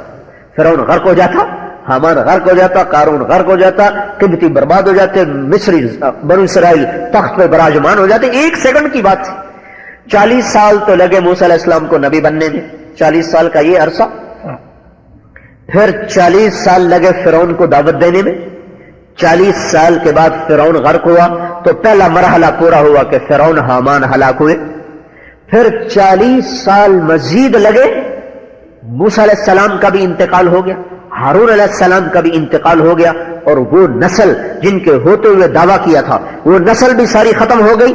S1: فرعون غرق ہو جاتا، حامان غرق ہو جاتا، قارون غرق ہو جاتا، قبطی برباد ہو جاتے، مصری بنو اسرائیل تخت پہ براجمان ہو جاتے، 1 سیکنڈ کی بات تھی۔ 40 سال تو لگے موسیٰ علیہ السلام کو نبی بننے میں، 40 سال کا یہ عرصہ، پھر 40 سال لگے فرعون کو دعوت دینے میں، 40 سال کے بعد فرعون غرق ہوا تو پہلا مرحلہ پورا ہوا کہ فرعون حامان ہلاک ہوئے، پھر 40 سال مزید لگے، موسیٰ علیہ السلام کا بھی انتقال ہو گیا، ہارون علیہ السلام کا بھی انتقال ہو گیا، اور وہ نسل جن کے ہوتے ہوئے دعویٰ کیا تھا وہ نسل بھی ساری ختم ہو گئی۔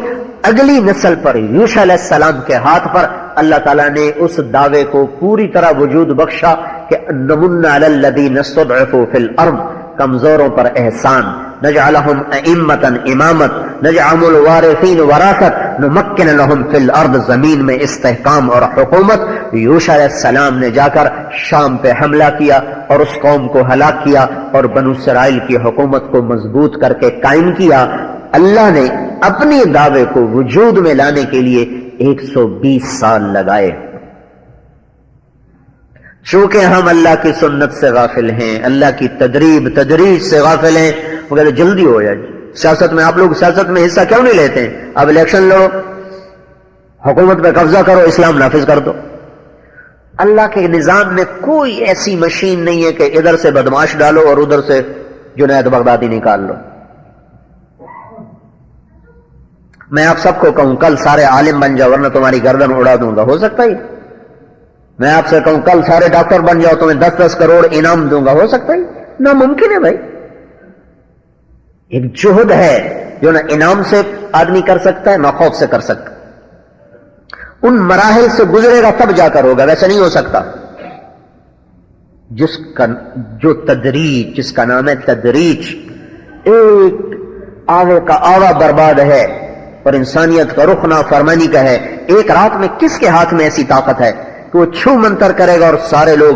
S1: اگلی نسل پر یوشع علیہ السلام کے ہاتھ پر اللہ تعالیٰ نے اس دعوے کو پوری طرح وجود بخشا کہ نمن علی الذین استضعفوا فی الارض، کمزوروں پر احسان، نجعلهم ائمة امامت نجعلهم الوارثین وراثت نمکن لهم فی الارض، زمین میں استحکام اور حکومت۔ یوشع علیہ السلام نے جا کر شام پہ حملہ کیا اور اس قوم کو ہلاک کیا اور بنو اسرائیل کی حکومت کو مضبوط کر کے قائم کیا۔ اللہ نے اپنی دعوے کو وجود میں لانے کے لیے 120 سال لگائے۔ چونکہ ہم اللہ کی سنت سے غافل ہیں، اللہ کی تدریج سے غافل ہیں، وہ کہتے جلدی ہو جائے۔ سیاست میں آپ لوگ سیاست میں حصہ کیوں نہیں لیتے ہیں؟ اب الیکشن لڑو، حکومت پہ قبضہ کرو، اسلام نافذ کر دو۔ اللہ کے نظام میں کوئی ایسی مشین نہیں ہے کہ ادھر سے بدماش ڈالو اور ادھر سے جنید بغدادی نکال لو۔ میں آپ سب کو کہوں کل سارے عالم بن جاؤ ورنہ تمہاری گردن اڑا دوں گا، ہو سکتا ہے؟ میں آپ سے کہوں کل سارے ڈاکٹر بن جاؤ تمہیں 10-10 کروڑ انعام دوں گا، ہو سکتا ہے؟ ناممکن ہے بھائی۔ ایک جہد ہے جو نہ انعام سے آدمی کر سکتا ہے نہ خوف سے کر سکتا، ان مراحل سے گزرے گا تب جا کر ہوگا، ویسے نہیں ہو سکتا۔ جس کا نام ہے تدریج، ایک آوے کا آوا برباد ہے اور انسانیت کا رخ نافرمانی کا ہے۔ ایک رات میں کس کے ہاتھ میں ایسی طاقت ہے کہ وہ چھو منتر کرے گا اور سارے لوگ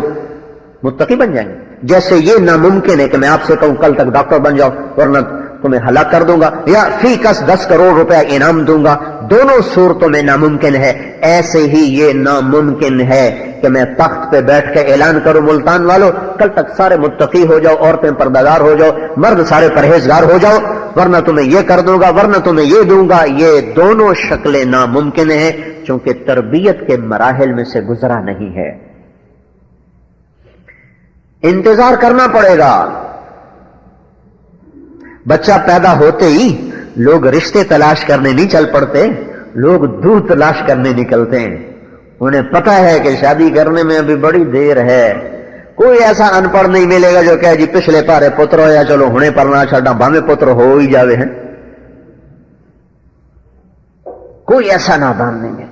S1: متقی بن جائیں گے؟ جیسے یہ ناممکن ہے کہ میں آپ سے کہوں کل تک ڈاکٹر بن جاؤ ورنہ تمہیں ہلاک کر دوں گا، یا فی کس 10 کروڑ روپے انعام دوں گا، دونوں صورتوں میں ناممکن ہے۔ ایسے ہی یہ ناممکن ہے کہ میں تخت پہ بیٹھ کے اعلان کروں ملتان والوں کل تک سارے متقی ہو جاؤ، عورتیں پردگار ہو جاؤ، مرد سارے پرہیزگار ہو جاؤ، ورنہ تمہیں یہ کر دوں گا، ورنہ تمہیں یہ دوں گا۔ یہ دونوں شکلیں ناممکن ہیں چونکہ تربیت کے مراحل میں سے گزرا نہیں ہے۔ انتظار کرنا پڑے گا۔ بچہ پیدا ہوتے ہی لوگ رشتے تلاش کرنے نہیں چل پڑتے، لوگ دودھ تلاش کرنے نکلتے ہیں۔ انہیں پتہ ہے کہ شادی کرنے میں ابھی بڑی دیر ہے۔ کوئی ایسا ان پڑھ نہیں ملے گا جو کہے جی پچھلے پارے پتر ہو یا چلو ہنے پڑھنا چھڈا بھاویں پتر ہو ہی جاوے ہیں۔ کوئی ایسا نادان نہیں ہے۔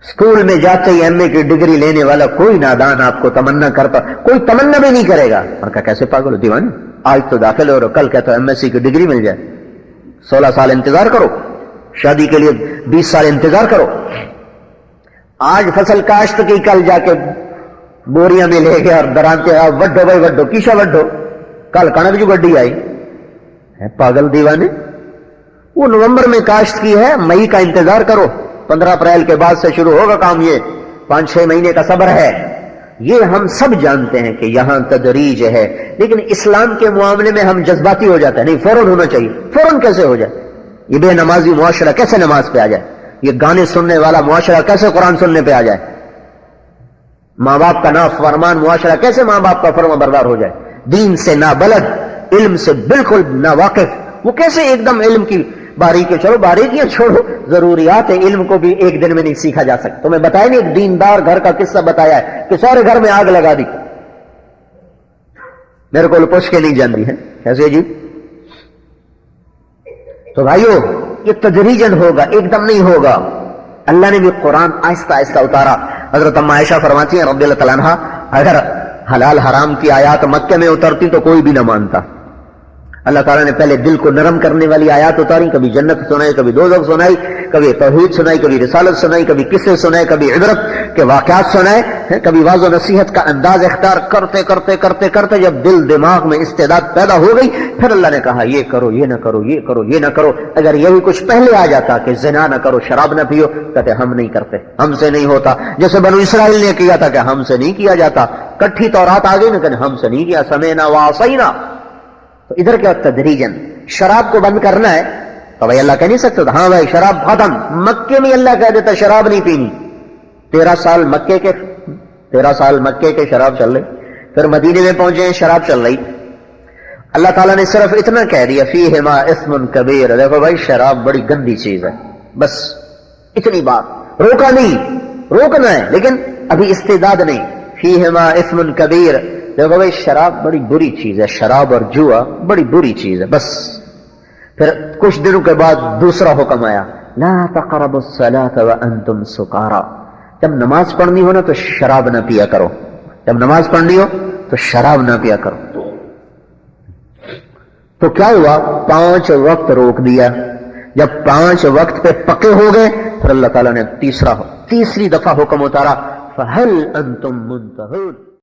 S1: اسکول میں جاتے ہی ایم اے کی ڈگری لینے والا کوئی نادان آپ کو تمنا کرتا، کوئی تمنا بھی نہیں کرے گا۔ اور کہا کیسے پاگل ہو دیوانے، آج تو داخل ہو رہے، کل کہتا ہے ایم ایس سی کی ڈگری مل جائے۔ 16 سال انتظار کرو، شادی کے لیے 20 سال انتظار کرو۔ آج فصل کاشت کی، کل جا کے بوریاں میں لے گیا اور درانتے وڈو بھائی وڈو کیشا وڈو، کل کنک جو گڈی آئی ہے۔ پاگل دیوانے، وہ نومبر میں کاشت کی ہے، مئی کا انتظار کرو، 15 اپریل کے بعد سے شروع ہوگا کام۔ یہ 5-6 مہینے کا صبر ہے۔ یہ ہم سب جانتے ہیں کہ یہاں تدریج ہے، لیکن اسلام کے معاملے میں ہم جذباتی ہو جاتے ہیں۔ نہیں، فوراً ہونا چاہیے۔ فوراً کیسے ہو جائے؟ یہ بے نمازی معاشرہ کیسے نماز پہ آ جائے؟ یہ گانے سننے والا معاشرہ کیسے قرآن سننے پہ آ جائے؟ ماں باپ کا نافرمان معاشرہ کیسے ماں باپ کا فرما بردار ہو جائے؟ دین سے نابلد، علم سے بالکل ناواقف، وہ کیسے ایک دم علم کی باریکی، چلو باریکیاں چھوڑو، ضروریات علم کو بھی ایک دن میں نہیں سیکھا جا سکتا۔ تمہیں بتایا نہیں، ایک دیندار گھر کا قصہ بتایا ہے کہ سارے گھر میں آگ لگا دی، میرے کو پوچھ کے نہیں جان دی ہے کیسے جی؟ تو بھائیو، یہ تدریجن ہوگا، ایک دم نہیں ہوگا۔ اللہ نے بھی قرآن آہستہ آہستہ اتارا۔ حضرت ام عائشہ فرماتی ہیں رضی اللہ تعالیٰ عنہا، اگر حلال حرام کی آیات مکے میں اترتی تو کوئی بھی نہ مانتا۔ اللہ تعالیٰ نے پہلے دل کو نرم کرنے والی آیات اتاری، کبھی جنت سنائی، کبھی دوزخ سنائی، کبھی توحید سنائی، کبھی رسالت سنائی، کبھی قصے سنائے، کبھی عبرت کے واقعات سنائے، کبھی واعظ و نصیحت کا انداز اختیار کرتے کرتے کرتے کرتے جب دل دماغ میں استعداد پیدا ہو گئی، پھر اللہ نے کہا یہ کرو، یہ نہ کرو، یہ کرو، یہ نہ کرو۔ اگر یہی کچھ پہلے آ جاتا کہ زنا نہ کرو، شراب نہ پیو، کہتے ہم نہیں کرتے، ہم سے نہیں ہوتا، جیسے بنو اسرائیل نے کیا تھا کہ ہم سے نہیں کیا جاتا۔ کٹھی تورات آ گئی نا، کہ ہم سے نہیں کیا، سمینا وعصینا۔ تو ادھر کیا تدریجن شراب کو بند کرنا ہے تو بھائی اللہ کہہ نہیں سکتا ہاں بھائی شراب ختم۔ مکے میں اللہ کہہ دیتا شراب نہیں پینی۔ 13 سال مکے کے شراب چل رہی، پھر مدینے میں پہنچے شراب چل رہی۔ اللہ تعالیٰ نے صرف اتنا کہہ دیا فیہما اثم کبیر، دیکھو بھائی شراب بڑی گندی چیز ہے، بس اتنی بات، روکا نہیں، روکنا ہے لیکن ابھی استعداد نہیں۔ فیہما اثم کبیر، دیکھو بھائی شراب بڑی بری چیز ہے، شراب اور جوا بڑی بری چیز ہے، بس۔ پھر کچھ دنوں کے بعد دوسرا حکم آیا، لا تقربوا الصلاة وانتم سکارى، جب نماز پڑھنی ہو نا تو شراب نہ پیا کرو، جب نماز پڑھنی ہو تو شراب نہ پیا کرو۔ تو کیا ہوا؟ 5 وقت روک دیا. جب 5 وقت پہ پکے ہو گئے پھر اللہ تعالیٰ نے تیسری دفعہ حکم اتارا فَهَلْ أَنْتُمْ مُنْتَهُونَ.